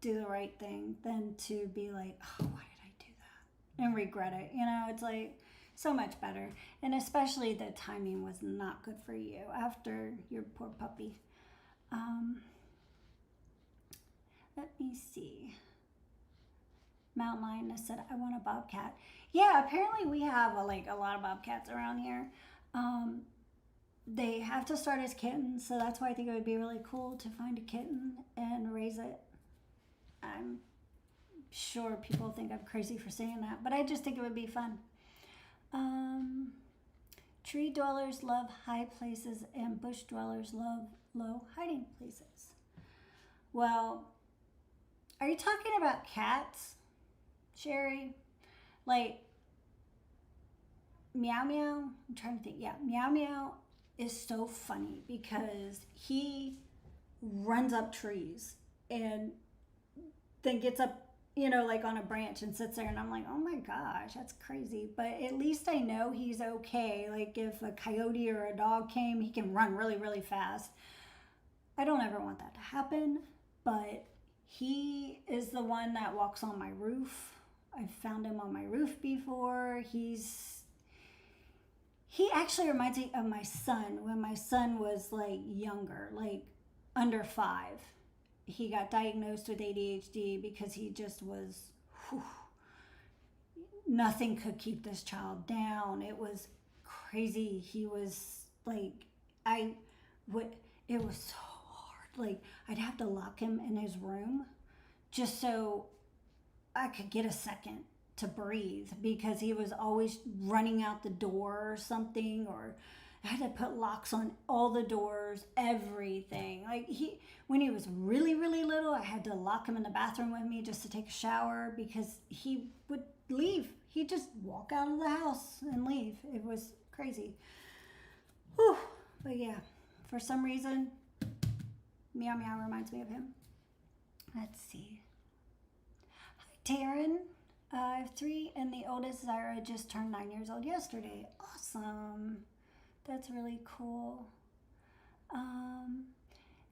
do the right thing than to be like, oh, why did I do that? And regret it. You know, it's like so much better. And especially the timing was not good for you after your poor puppy. Let me see. Mountain Lioness said, I want a bobcat. Yeah, apparently we have a lot of bobcats around here. They have to start as kittens, so that's why I think it would be really cool to find a kitten and raise it. I'm sure people think I'm crazy for saying that, but I just think it would be fun. Tree dwellers love high places and bush dwellers love low hiding places. Well, are you talking about cats, Sherry? Like, Meow Meow? I'm trying to think. Yeah, Meow Meow is so funny because he runs up trees and then gets up, like on a branch and sits there, and I'm like, oh my gosh, that's crazy. But at least I know he's okay. Like if a coyote or a dog came, he can run really, really fast. I don't ever want that to happen, but he is the one that walks on my roof. I've found him on my roof before. He actually reminds me of my son when my son was like younger, like under 5. He got diagnosed with ADHD because he just was, nothing could keep this child down. It was crazy. He was like, it was so hard. Like I'd have to lock him in his room just so I could get a second to breathe because he was always running out the door or something, or I had to put locks on all the doors, everything. Like when he was really, really little, I had to lock him in the bathroom with me just to take a shower because he would leave. He'd just walk out of the house and leave. It was crazy. Whew. But yeah, for some reason, Meow Meow reminds me of him. Let's see. Hi, Taryn. I have 3, and the oldest, Zyra, just turned 9 years old yesterday. Awesome. That's really cool.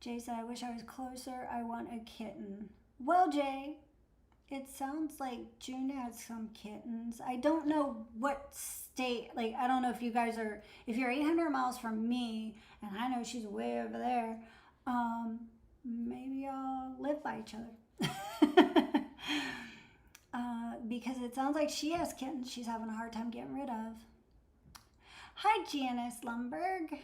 Jay said, I wish I was closer. I want a kitten. Well, Jay, it sounds like June has some kittens. I don't know what state, I don't know if you guys are, if you're 800 miles from me, and I know she's way over there, maybe y'all live by each other. Because it sounds like she has kittens she's having a hard time getting rid of. Hi, Janice Lumberg.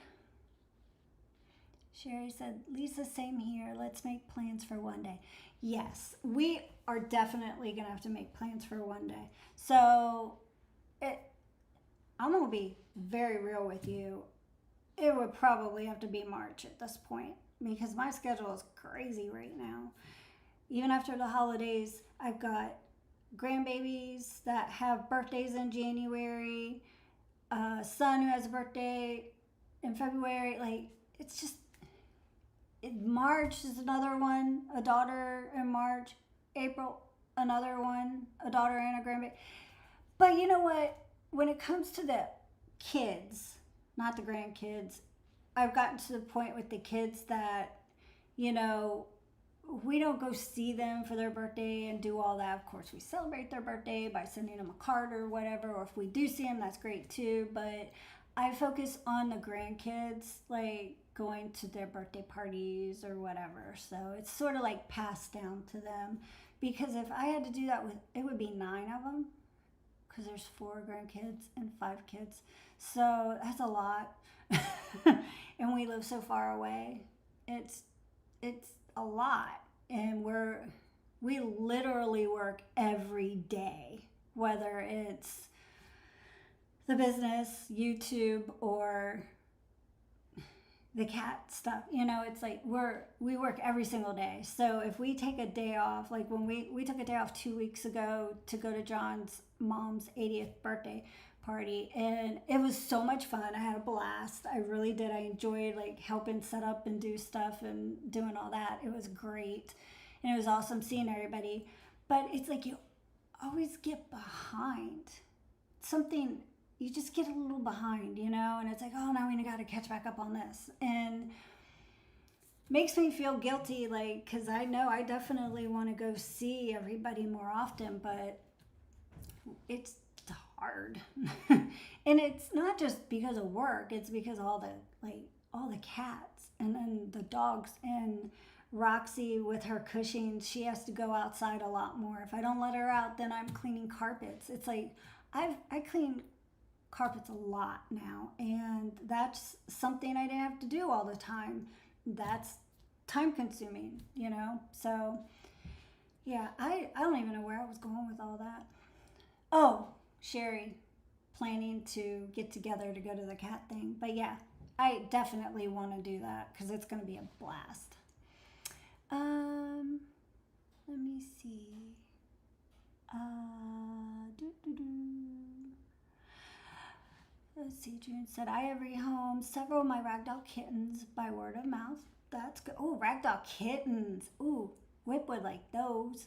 Sherry said, Lisa, same here. Let's make plans for one day. Yes, we are definitely going to have to make plans for one day. So I'm going to be very real with you. It would probably have to be March at this point because my schedule is crazy right now. Even after the holidays, I've got grandbabies that have birthdays in January, a son who has a birthday in February. It's just, March is another one, a daughter in March, April, another one, a daughter and a grandbaby. But you know what? When it comes to the kids, not the grandkids, I've gotten to the point with the kids that, we don't go see them for their birthday and do all that. Of course, we celebrate their birthday by sending them a card or whatever, or if we do see them, that's great too. But I focus on the grandkids, going to their birthday parties or whatever. So it's sort of passed down to them. Because if I had to do that it would be 9 of them, because there's 4 grandkids and 5 kids. So that's a lot. And we live so far away. It's a lot, and we literally work every day, whether it's the business, YouTube, or the cat stuff. It's we work every single day. So if we take a day off, when we took a day off 2 weeks ago to go to John's mom's 80th birthday party, and it was so much fun. I had a blast. I really did. I enjoyed helping set up and do stuff and doing all that. It was great. and it was awesome seeing everybody. But it's like you always get behind something. You just get a little behind, and it's like, oh, now we got to catch back up on this, and makes me feel guilty, like, because I know I definitely want to go see everybody more often, but it's hard. And it's not just because of work, it's because all the cats and then the dogs, and Roxy with her Cushing, she has to go outside a lot more. If I don't let her out, then I'm cleaning carpets. It's like I clean carpets a lot now, and that's something I didn't have to do all the time. That's time consuming, so yeah, I don't even know where I was going with all that. Oh, Sherry planning to get together to go to the cat thing, but yeah, I definitely want to do that because it's going to be a blast. Let me see. Let's see, June said, I have rehomed several of my ragdoll kittens by word of mouth. That's good. Oh, ragdoll kittens. Ooh, Whip would like those.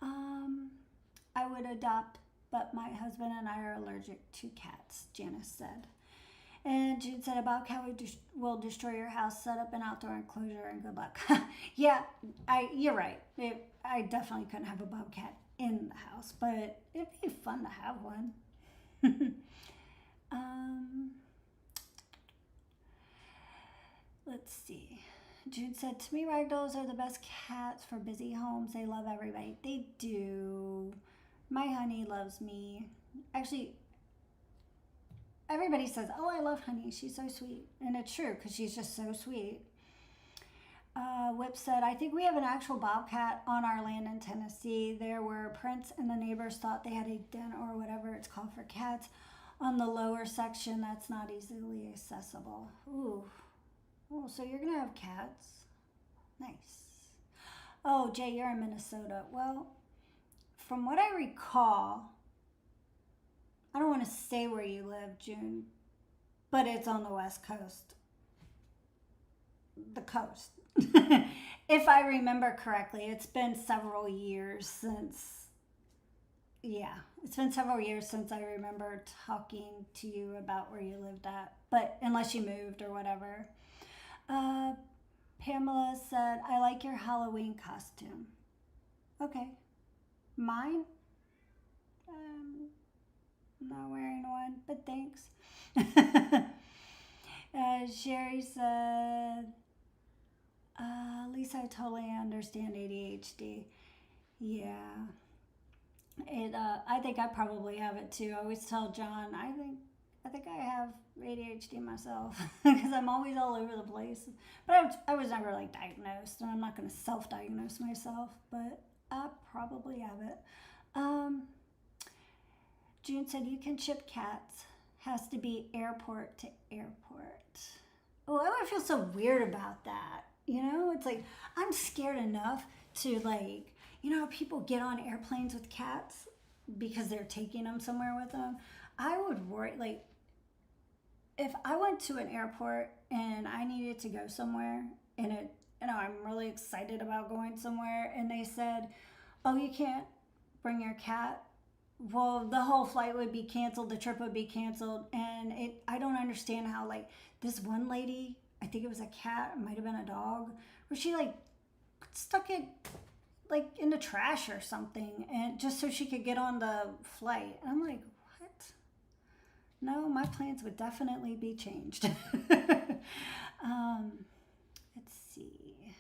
I would adopt, but my husband and I are allergic to cats, Janice said. And June said, a bobcat will destroy your house. Set up an outdoor enclosure and good luck. Yeah, you're right. I definitely couldn't have a bobcat in the house, but it'd be fun to have one. Let's see. Jude said, to me, ragdolls are the best cats for busy homes. They love everybody. They do. My honey loves me. Actually, everybody says, oh, I love Honey. She's so sweet. And it's true, because she's just so sweet. Whip said, I think we have an actual bobcat on our land in Tennessee. There were Prince and the neighbors thought they had a den or whatever it's called for cats on the lower section that's not easily accessible. Ooh. Oh, so you're going to have cats. Nice. Oh, Jay, you're in Minnesota. Well, from what I recall, I don't want to say where you live, June, but it's on the West Coast. The coast. If I remember correctly, it's been several years since I remember talking to you about where you lived at, but unless you moved or whatever. Pamela said, I like your Halloween costume. Okay. Mine? I'm not wearing one, but thanks. Sherry said, Lisa, I totally understand ADHD. Yeah. I think I probably have it too. I always tell John, I think I have ADHD myself because I'm always all over the place. But I was never like diagnosed, and I'm not going to self-diagnose myself, but I probably have it. June said, you can ship cats. Has to be airport to airport. Oh, I would feel so weird about that. It's like, I'm scared enough to people get on airplanes with cats because they're taking them somewhere with them. I would worry, if I went to an airport and I needed to go somewhere and I'm really excited about going somewhere and they said, oh, you can't bring your cat. Well, the whole flight would be canceled. The trip would be canceled. And I don't understand how, this one lady, I think it was a cat, it might have been a dog, where she, stuck it, in the trash or something, and just so she could get on the flight. And I'm like, what? No, my plans would definitely be changed. Let's see.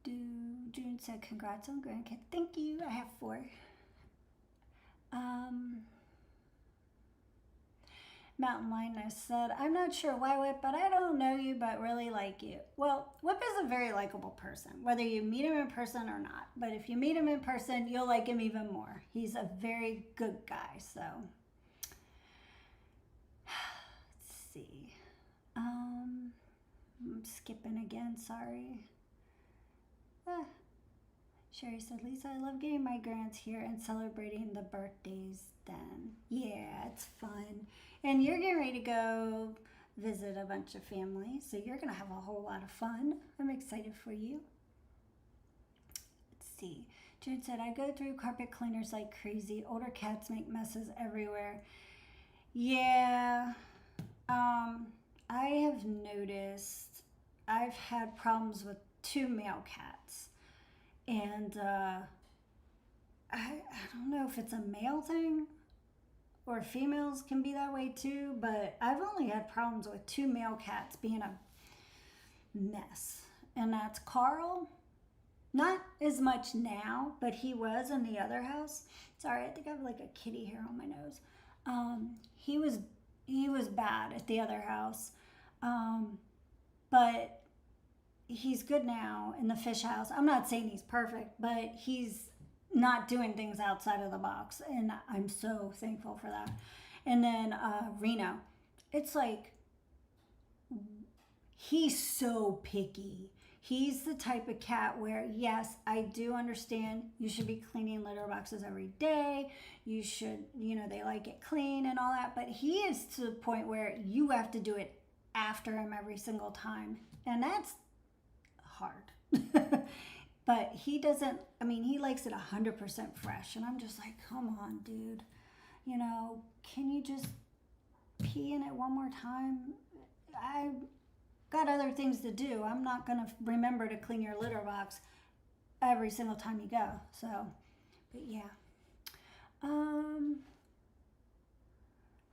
June said, congrats on grandkid. Thank you. I have 4. Mountain Lioness said, I'm not sure why, Whip, but I don't know you, but really like you. Well, Whip is a very likable person, whether you meet him in person or not. But if you meet him in person, you'll like him even more. He's a very good guy, so. Let's see. I'm skipping again, sorry. Sherry said, Lisa, I love getting my grands here and celebrating the birthdays then. Yeah, it's fun. And you're getting ready to go visit a bunch of family. So you're going to have a whole lot of fun. I'm excited for you. Let's see. June said, I go through carpet cleaners like crazy. Older cats make messes everywhere. Yeah. I have noticed I've had problems with 2 male cats. And I don't know if it's a male thing or females can be that way too, but I've only had problems with 2 male cats being a mess. And that's Carl. Not as much now, but he was in the other house. Sorry, I think I have like a kitty hair on my nose. He was bad at the other house. But he's good now in the fish house. I'm not saying he's perfect, but he's not doing things outside of the box. And I'm so thankful for that. And then Reno. It's like, he's so picky. He's the type of cat where, yes, I do understand you should be cleaning litter boxes every day. You should, they like it clean and all that. But he is to the point where you have to do it after him every single time. And that's hard. But he doesn't, he likes it 100% fresh. And I'm just like, come on, dude. Can you just pee in it one more time? I got other things to do. I'm not going to remember to clean your litter box every single time you go. So, but yeah.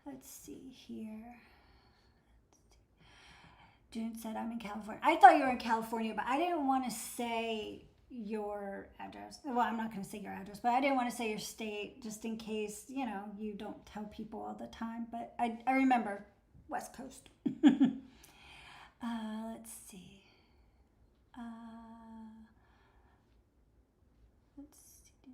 Let's see here. June said, I'm in California. I thought you were in California, but I didn't want to say your address. Well, I'm not going to say your address, but I didn't want to say your state just in case, you don't tell people all the time. But I remember West Coast. Let's see. Let's see.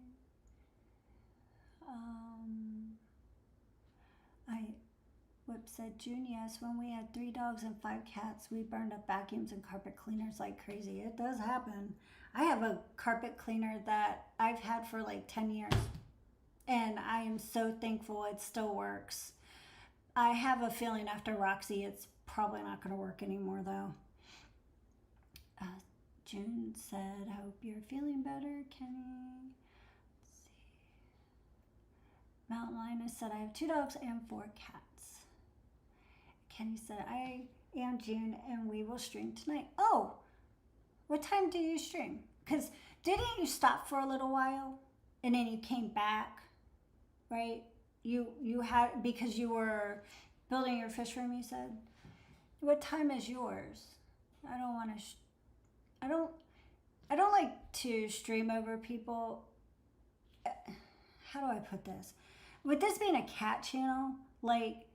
Whip said, June, yes, when we had 3 dogs and 5 cats, we burned up vacuums and carpet cleaners like crazy. It does happen. I have a carpet cleaner that I've had for like 10 years, and I am so thankful it still works. I have a feeling after Roxy, it's probably not going to work anymore, though. June said, I hope you're feeling better, Kenny. Let's see. Mountain Lioness said, I have 2 dogs and 4 cats. Kenny said, I am June, and we will stream tonight. Oh, what time do you stream? Because didn't you stop for a little while, and then you came back, right? You had, because you were building your fish room, you said. What time is yours? I don't want to. I don't like to stream over people. How do I put this? With this being a cat channel, like,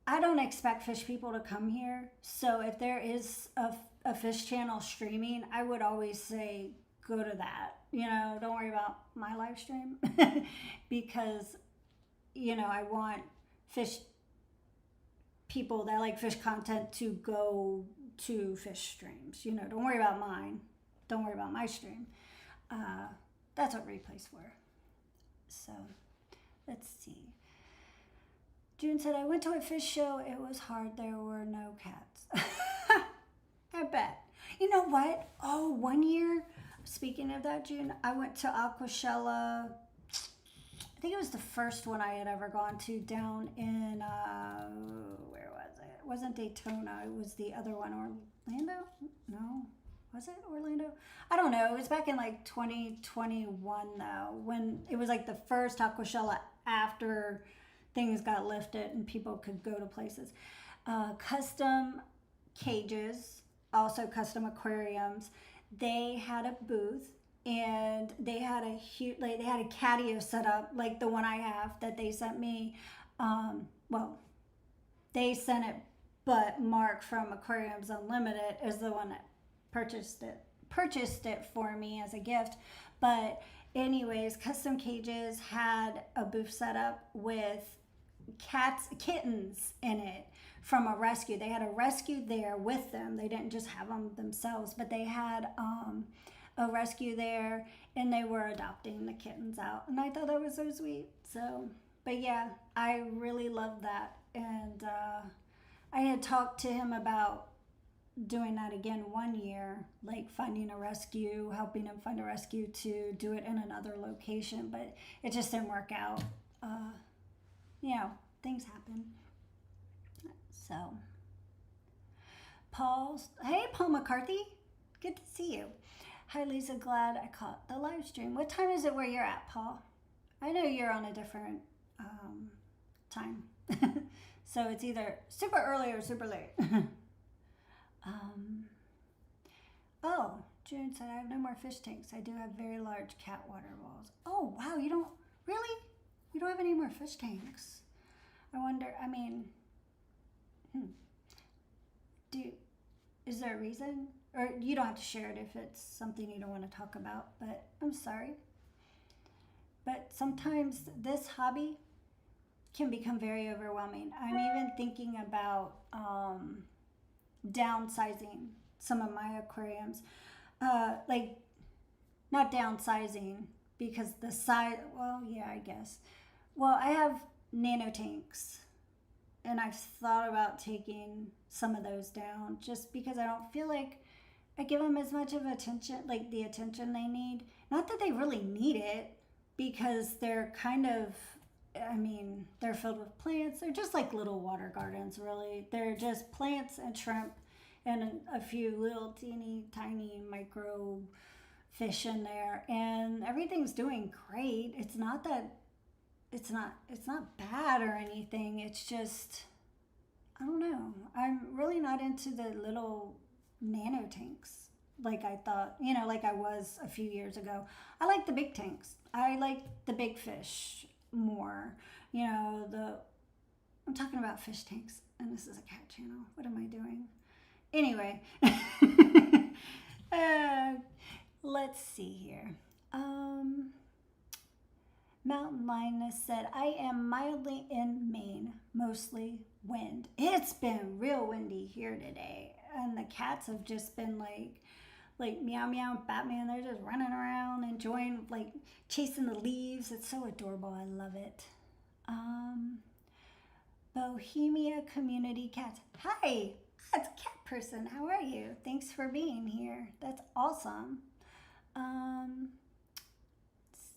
I don't expect fish people to come here. So if there is a fish channel streaming, I would always say go to that. Don't worry about my live stream because I want fish people that like fish content to go to fish streams. Don't worry about mine. Don't worry about my stream. That's what replay's for. So, let's see. June said, I went to a fish show. It was hard. There were no cats. I bet. You know what? Oh, one year, speaking of that, June, I went to Aquashella. I think it was the first one I had ever gone to down in, where was it? It wasn't Daytona. It was the other one, Orlando? No. Was it Orlando? I don't know. It was back in like 2021 though, when it was like the first Aquashella after things got lifted and people could go to places. Custom cages, also custom aquariums. They had a booth and they had a huge, like they had a catio set up like the one I have that they sent me. Well, they sent it, but Mark from Aquariums Unlimited is the one that purchased it for me as a gift. But anyways, custom cages had a booth set up with kittens in it from a rescue. They had a rescue there with them. They didn't just have them themselves, but they had a rescue there, and they were adopting the kittens out, and I thought that was so sweet. So, but yeah, I really loved that, and I had talked to him about doing that again one year, like finding a rescue, helping him find a rescue to do it in another location, but it just didn't work out. You know, things happen. So, hey, Paul McCarthy, good to see you. Hi, Lisa, glad I caught the live stream. What time is it where you're at, Paul? I know you're on a different time. So it's either super early or super late. Oh, June said, I have no more fish tanks. I do have very large cat water bowls. Oh, wow, you don't, really? You don't have any more fish tanks? I wonder, I mean, is there a reason? Or you don't have to share it if it's something you don't want to talk about, but I'm sorry. But sometimes this hobby can become very overwhelming. I'm even thinking about downsizing some of my aquariums. Like, not downsizing because the size, well, yeah, I guess. Well, I have nano tanks, and I've thought about taking some of those down just because I don't feel like I give them as much of attention, like the attention they need. Not that they really need it, because they're kind of, I mean, they're filled with plants. They're just like little water gardens, really. They're just plants and shrimp and a few little teeny tiny micro fish in there, and everything's doing great. It's not bad or anything. It's just, I don't know. I'm really not into the little nano tanks like I thought, like I was a few years ago. I like the big tanks. I like the big fish more. I'm talking about fish tanks, and this is a cat channel. What am I doing? Anyway, let's see here. Mountain Lioness said, I am mildly in Maine, mostly wind. It's been real windy here today, and the cats have just been like meow meow Batman. They're just running around enjoying, like, chasing the leaves. It's so adorable. I love it. Bohemia Community Cats. Hi, that's a cat person. How are you? Thanks for being here. That's awesome. Let's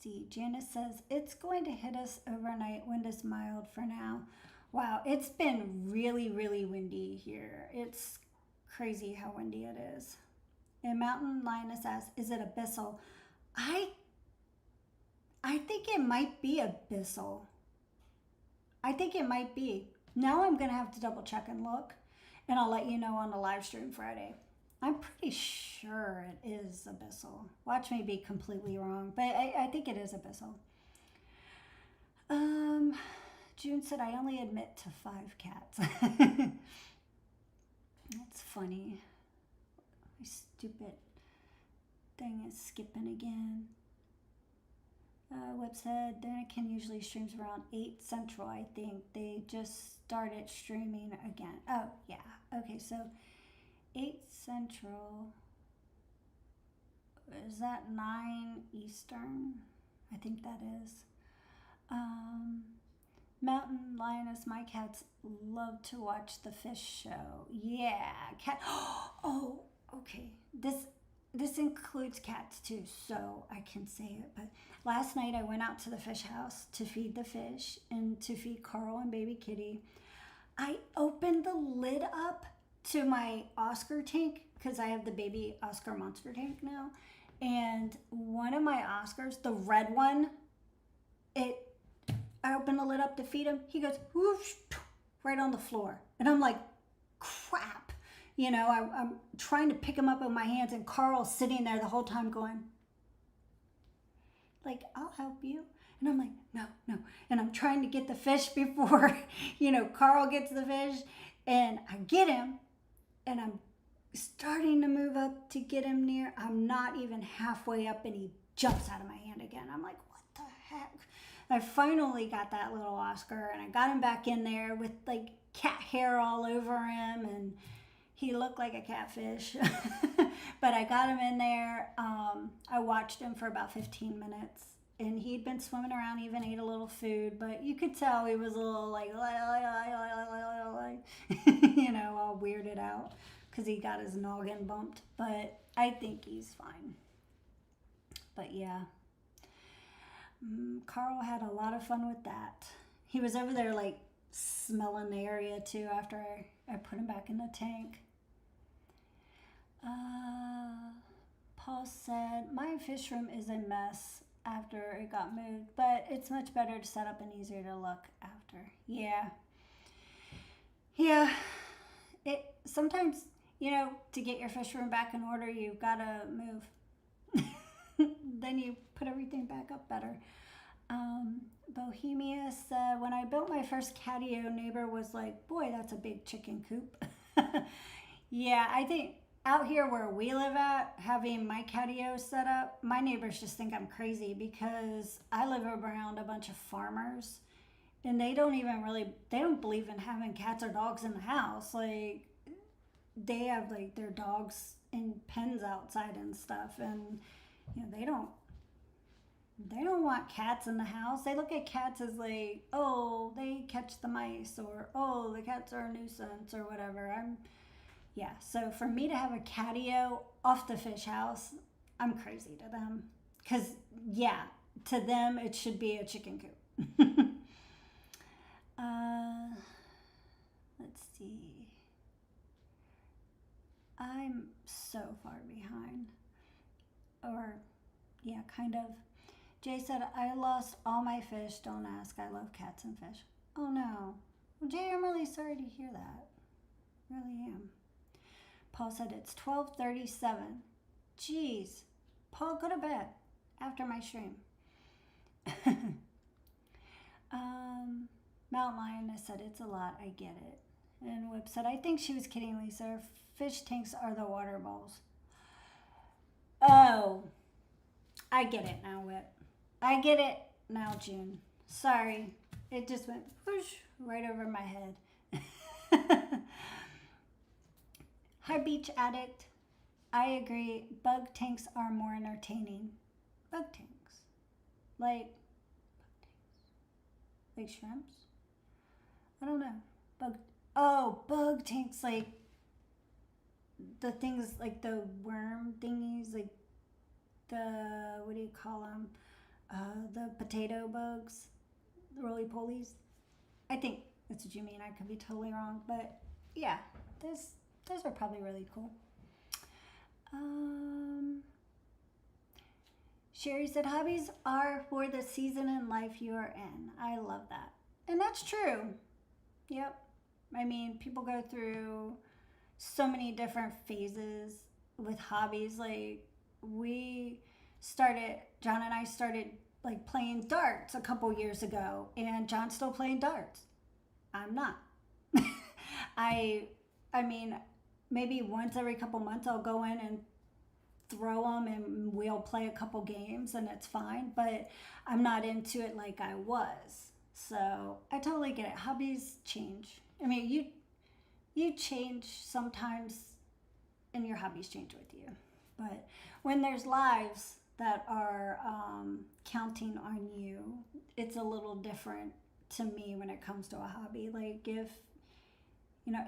see. Janice says, it's going to hit us overnight. Wind is mild for now. Wow, it's been really, really windy here. It's crazy how windy it is. And Mountain Lioness asks, is it abyssal? I think it might be abyssal. I think it might be. Now I'm going to have to double check and look, and I'll let you know on the live stream Friday. I'm pretty sure it is abyssal. Watch me be completely wrong, but I think it is abyssal. June said, I only admit to 5 cats. That's funny. My stupid thing is skipping again. Web said, Daniken usually streams around 8 Central, I think. They just started streaming again. Oh, yeah. Okay, so 8 Central. Is that 9 Eastern? I think that is. Mountain Lioness, my cats love to watch the fish show. Yeah, cat. Oh, okay. This includes cats too, so I can say it. But last night I went out to the fish house to feed the fish and to feed Carl and baby Kitty. I opened the lid up to my Oscar tank because I have the baby Oscar monster tank now. And one of my Oscars, the red one, I opened the lid up to feed him. He goes whoosh, right on the floor. And I'm like, crap. I'm trying to pick him up with my hands, and Carl's sitting there the whole time going, like, I'll help you. And I'm like, no. And I'm trying to get the fish before, Carl gets the fish. And I get him, and I'm starting to move up to get him near. I'm not even halfway up, and he jumps out of my hand again. I'm like, what the heck? I finally got that little Oscar, and I got him back in there with, like, cat hair all over him, and he looked like a catfish. But I got him in there. I watched him for about 15 minutes, and he'd been swimming around, even ate a little food, but you could tell he was a little like, you know, all weirded out because he got his noggin bumped. But I think he's fine. But yeah, Carl had a lot of fun with that. He was over there like smelling the area too after I put him back in the tank. Paul said, my fish room is a mess after it got moved, but it's much better to set up and easier to look after. Yeah. Yeah. It sometimes, you know, to get your fish room back in order, you've got to move. Then you put everything back up better. Bohemia said, when I built my first catio, neighbor was like, boy, that's a big chicken coop. Yeah, I think out here where we live at, having my catio set up, my neighbors just think I'm crazy because I live around a bunch of farmers and they don't believe in having cats or dogs in the house. Like, they have like their dogs in pens outside and stuff, and you know, they don't want cats in the house. They look at cats as like, oh, they catch the mice, or oh, the cats are a nuisance, or whatever. Yeah, so for me to have a catio off the fish house, I'm crazy to them. Because, yeah, to them, it should be a chicken coop. Let's see. I'm so far behind. Or, yeah, kind of. Jay said, I lost all my fish. Don't ask. I love cats and fish. Oh, no. Well, Jay, I'm really sorry to hear that. Really am. Paul said, it's 12:37. Jeez. Paul, go to bed after my stream. Mount Lioness said, it's a lot. I get it. And Whip said, I think she was kidding, Lisa. Fish tanks are the water bowls. Oh. I get it now, Whip. I get it now, June. Sorry. It just went whoosh right over my head. Hi, Beach Addict. I agree. Bug tanks are more entertaining. Bug tanks. Like shrimps? I don't know. Bug tanks, like the things, like the worm thingies, like the, what do you call them? The potato bugs, the roly-polies. I think that's what you mean. I could be totally wrong, but yeah, those are probably really cool. Sherry said, hobbies are for the season in life you are in. I love that. And that's true. Yep. I mean, people go through so many different phases with hobbies. Like, John and I started like playing darts a couple years ago, and John's still playing darts. I'm not. I mean, maybe once every couple months I'll go in and throw them and we'll play a couple games and it's fine, but I'm not into it like I was. So I totally get it. Hobbies change. I mean, you change sometimes and your hobbies change with you. But when there's lives that are counting on you, it's a little different to me when it comes to a hobby. Like, if, you know,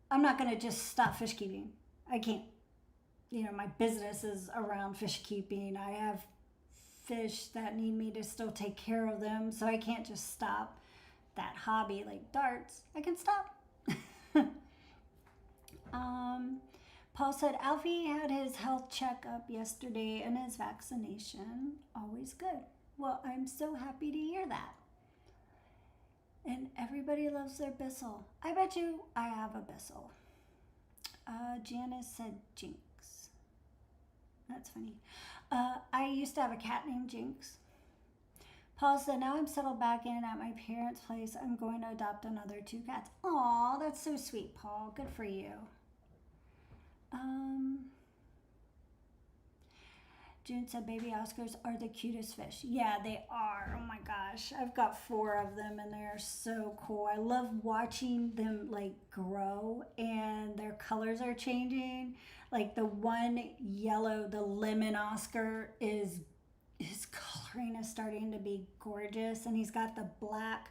I'm not going to just stop fish keeping. I can't. You know, my business is around fish keeping. I have fish that need me to still take care of them, so I can't just stop that hobby. Like darts, I can stop. Paul said Alfie had his health checkup yesterday and his vaccination. Always good. Well, I'm so happy to hear that. And everybody loves their Bissell. I bet you I have a Bissell. Janice said Jinx. That's funny. I used to have a cat named Jinx. Paul said, now I'm settled back in at my parents' place. I'm going to adopt another 2 cats. Aw, that's so sweet, Paul. Good for you. June said baby Oscars are the cutest fish. Yeah, they are. Oh my gosh. I've got 4 of them and they're so cool. I love watching them like grow and their colors are changing. Like the one yellow, the lemon Oscar his color chlorine is starting to be gorgeous, and he's got the black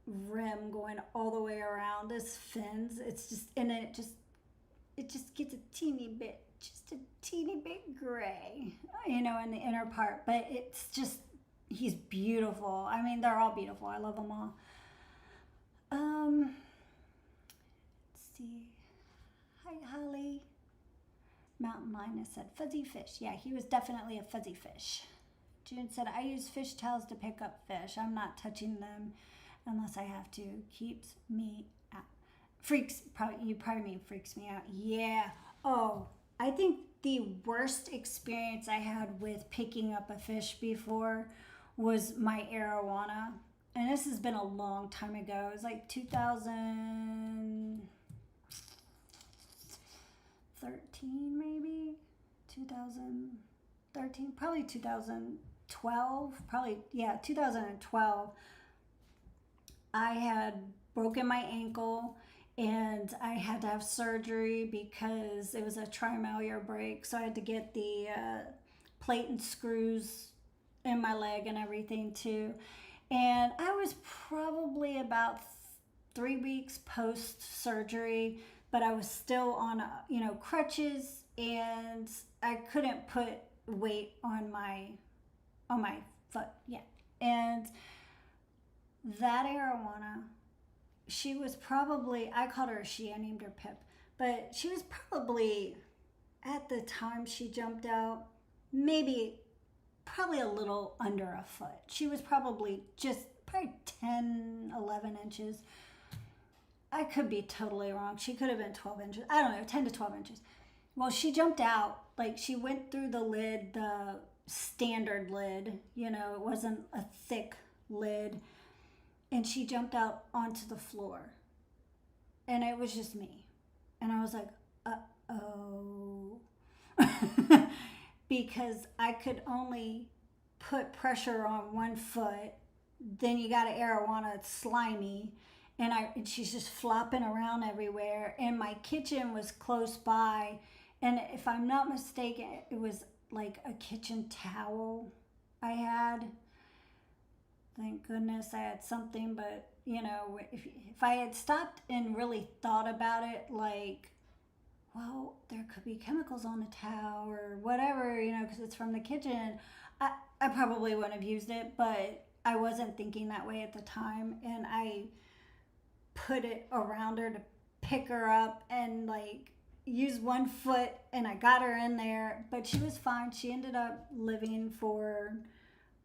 rim going all the way around his fins. It's just, and then it just gets a teeny bit gray, in the inner part. But it's just, he's beautiful. I mean, they're all beautiful. I love them all. Let's see. Hi, Holly. Mountain Lioness said fuzzy fish. Yeah, he was definitely a fuzzy fish. June said, I use fish towels to pick up fish. I'm not touching them unless I have to. Keeps me out. You probably mean freaks me out. Yeah. Oh, I think the worst experience I had with picking up a fish before was my arowana. And this has been a long time ago. It was like 2013, maybe 2013, probably 2012, 2012. I had broken my ankle and I had to have surgery because it was a trimallear break. So I had to get the plate and screws in my leg and everything too. And I was probably about 3 weeks post surgery, but I was still on, crutches, and I couldn't put weight on my foot yet. And that arowana, she was probably, I called her she, I named her Pip, but she was probably, at the time she jumped out, probably a little under a foot. She was probably 10, 11 inches. I could be totally wrong. She could have been 12 inches. I don't know, 10 to 12 inches. Well, she jumped out. Like, she went through the lid, the standard lid. It wasn't a thick lid. And she jumped out onto the floor. And it was just me. And I was like, uh-oh. Because I could only put pressure on one foot. Then you got an arowana, it's slimy. And she's just flopping around everywhere. And my kitchen was close by. And if I'm not mistaken, it was like a kitchen towel I had. Thank goodness I had something. But, if I had stopped and really thought about it, like, well, there could be chemicals on the towel or whatever, because it's from the kitchen, I probably wouldn't have used it. But I wasn't thinking that way at the time. And I put it around her to pick her up and use one foot, and I got her in there, but she was fine. She ended up living for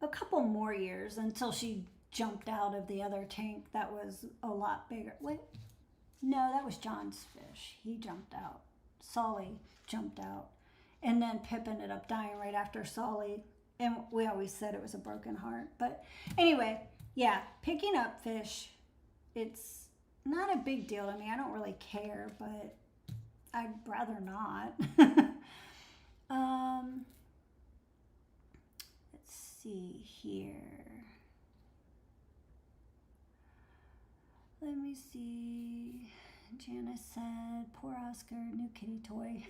a couple more years until she jumped out of the other tank that was a lot bigger. Wait, no, that was John's fish. He jumped out. Solly jumped out, and then Pip ended up dying right after Solly, and we always said it was a broken heart. But anyway, yeah, picking up fish, it's not a big deal to me. I don't really care, but I'd rather not. Let's see here. Let me see. Janice said, poor Oscar, new kitty toy.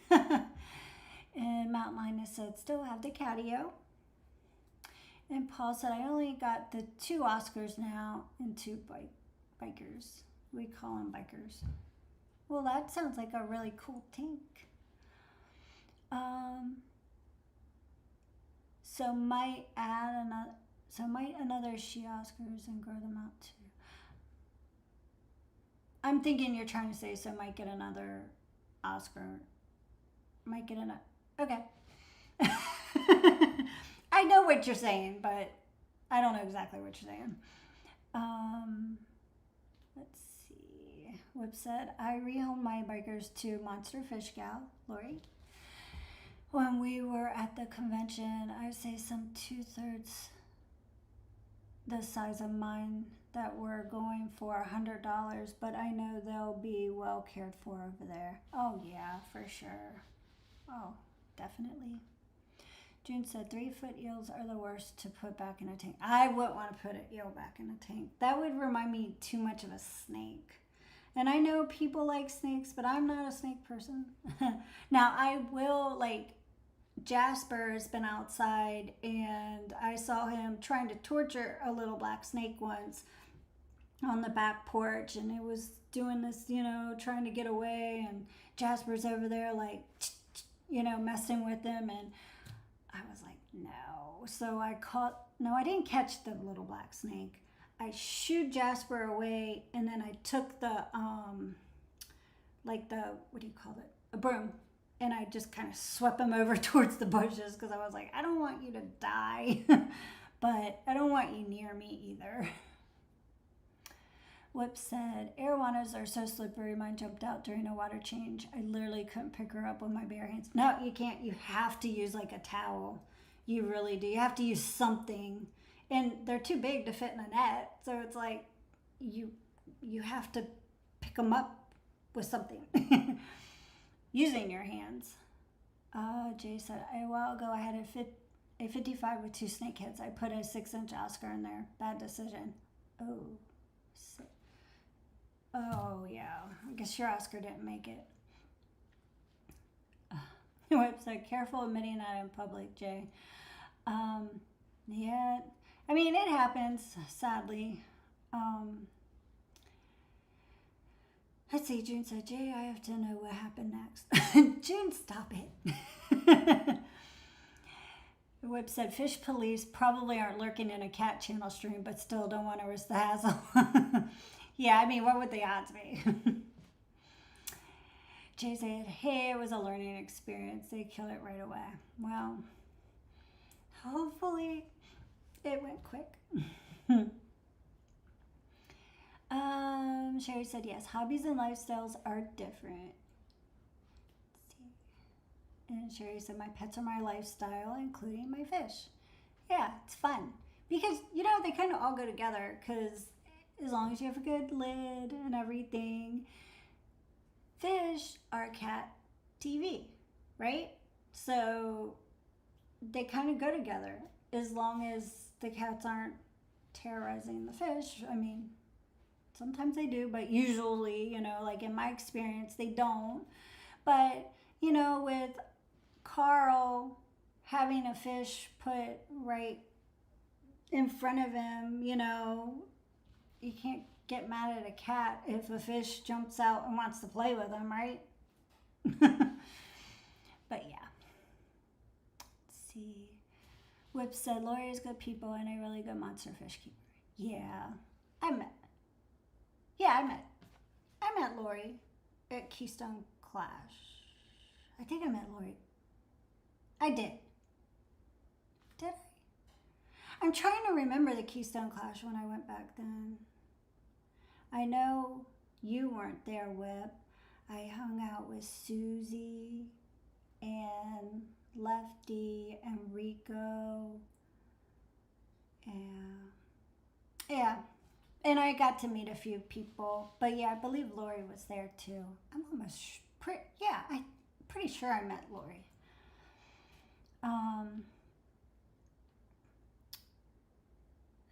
And Mountain Lioness said, still have the catio. And Paul said, I only got the 2 Oscars now and 2 bikers. We call them bikers. Well, that sounds like a really cool tank. So might another she Oscars and grow them out too. I'm thinking you're trying to say so might get another Oscar. Might get another. Okay. I know what you're saying, but I don't know exactly what you're saying. Let's see. Whip said, I rehomed my bikers to Monster Fish Gal, Lori. When we were at the convention, I'd say some 2/3 the size of mine that were going for $100, but I know they'll be well cared for over there. Oh yeah, for sure. Oh, definitely. June said 3-foot eels are the worst to put back in a tank. I wouldn't want to put an eel back in a tank. That would remind me too much of a snake. And I know people like snakes, but I'm not a snake person. Now, I will Jasper has been outside, and I saw him trying to torture a little black snake once on the back porch, and it was doing this, trying to get away, and Jasper's over there like, messing with him, and I was like, no. So I didn't catch the little black snake. I shooed Jasper away, and then I took the, what do you call it? A broom. And I just kind of swept him over towards the bushes because I was like, I don't want you to die, but I don't want you near me either. Whip said, arowanas are so slippery. Mine jumped out during a water change. I literally couldn't pick her up with my bare hands. No, you can't. You have to use like a towel. You really do. You have to use something. And they're too big to fit in a net. So it's like you have to pick them up with something. Using your hands. Jay said, a while ago I had a 55 with 2 snakeheads. I put a 6-inch Oscar in there. Bad decision. Oh, yeah. I guess your Oscar didn't make it. Whip said, careful admitting that in public, Jay. Yeah. I mean, it happens, sadly. Let's see, June said, Jay, I have to know what happened next. June, stop it. Whip said, fish police probably aren't lurking in a cat channel stream, but still don't want to risk the hassle. Yeah, I mean, what would the odds be? Jay said, hey, it was a learning experience. They killed it right away. Well, hopefully it went quick. Sherry said, yes, hobbies and lifestyles are different. Let's see. And Sherry said, my pets are my lifestyle, including my fish. Yeah, it's fun. Because, they kind of all go together, because as long as you have a good lid and everything, fish are cat TV, right? So they kind of go together as long as the cats aren't terrorizing the fish. I mean, sometimes they do, but usually, like in my experience, they don't. But, with Carl having a fish put right in front of him, you can't get mad at a cat if a fish jumps out and wants to play with him, right? But yeah. Let's see. Whip said, Lori is good people and a really good monster fish keeper. Yeah. I met Lori at Keystone Clash. I think I met Lori. I did. Did I? I'm trying to remember the Keystone Clash when I went back then. I know you weren't there, Whip. I hung out with Susie and Lefty and Rico. Yeah. And I got to meet a few people. But yeah, I believe Lori was there too. I'm pretty sure I met Lori.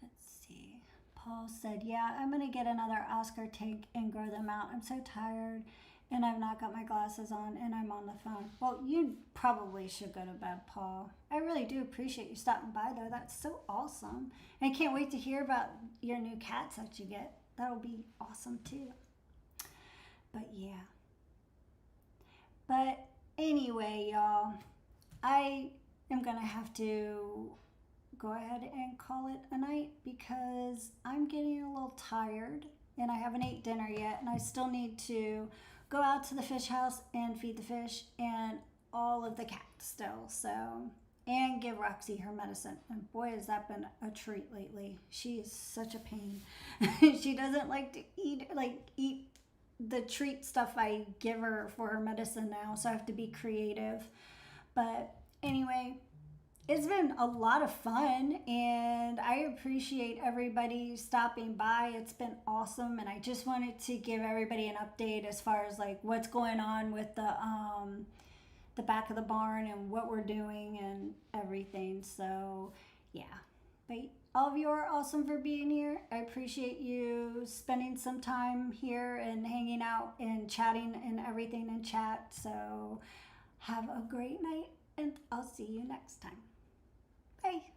Let's see. Paul said, yeah, I'm going to get another Oscar tank and grow them out. I'm so tired and I've not got my glasses on and I'm on the phone. Well, you probably should go to bed, Paul. I really do appreciate you stopping by though. That's so awesome. And I can't wait to hear about your new cats that you get. That'll be awesome too. But yeah. But anyway, y'all, I am going to have to go ahead and call it a night because I'm getting a little tired and I haven't ate dinner yet and I still need to go out to the fish house and feed the fish and all of the cats still. So, and give Roxy her medicine. And boy, has that been a treat lately. She is such a pain. She doesn't like to eat the treat stuff I give her for her medicine now, so I have to be creative. But anyway, it's been a lot of fun and I appreciate everybody stopping by. It's been awesome and I just wanted to give everybody an update as far as like what's going on with the back of the barn and what we're doing and everything. So yeah, but all of you are awesome for being here. I appreciate you spending some time here and hanging out and chatting and everything in chat. So have a great night and I'll see you next time. Bye.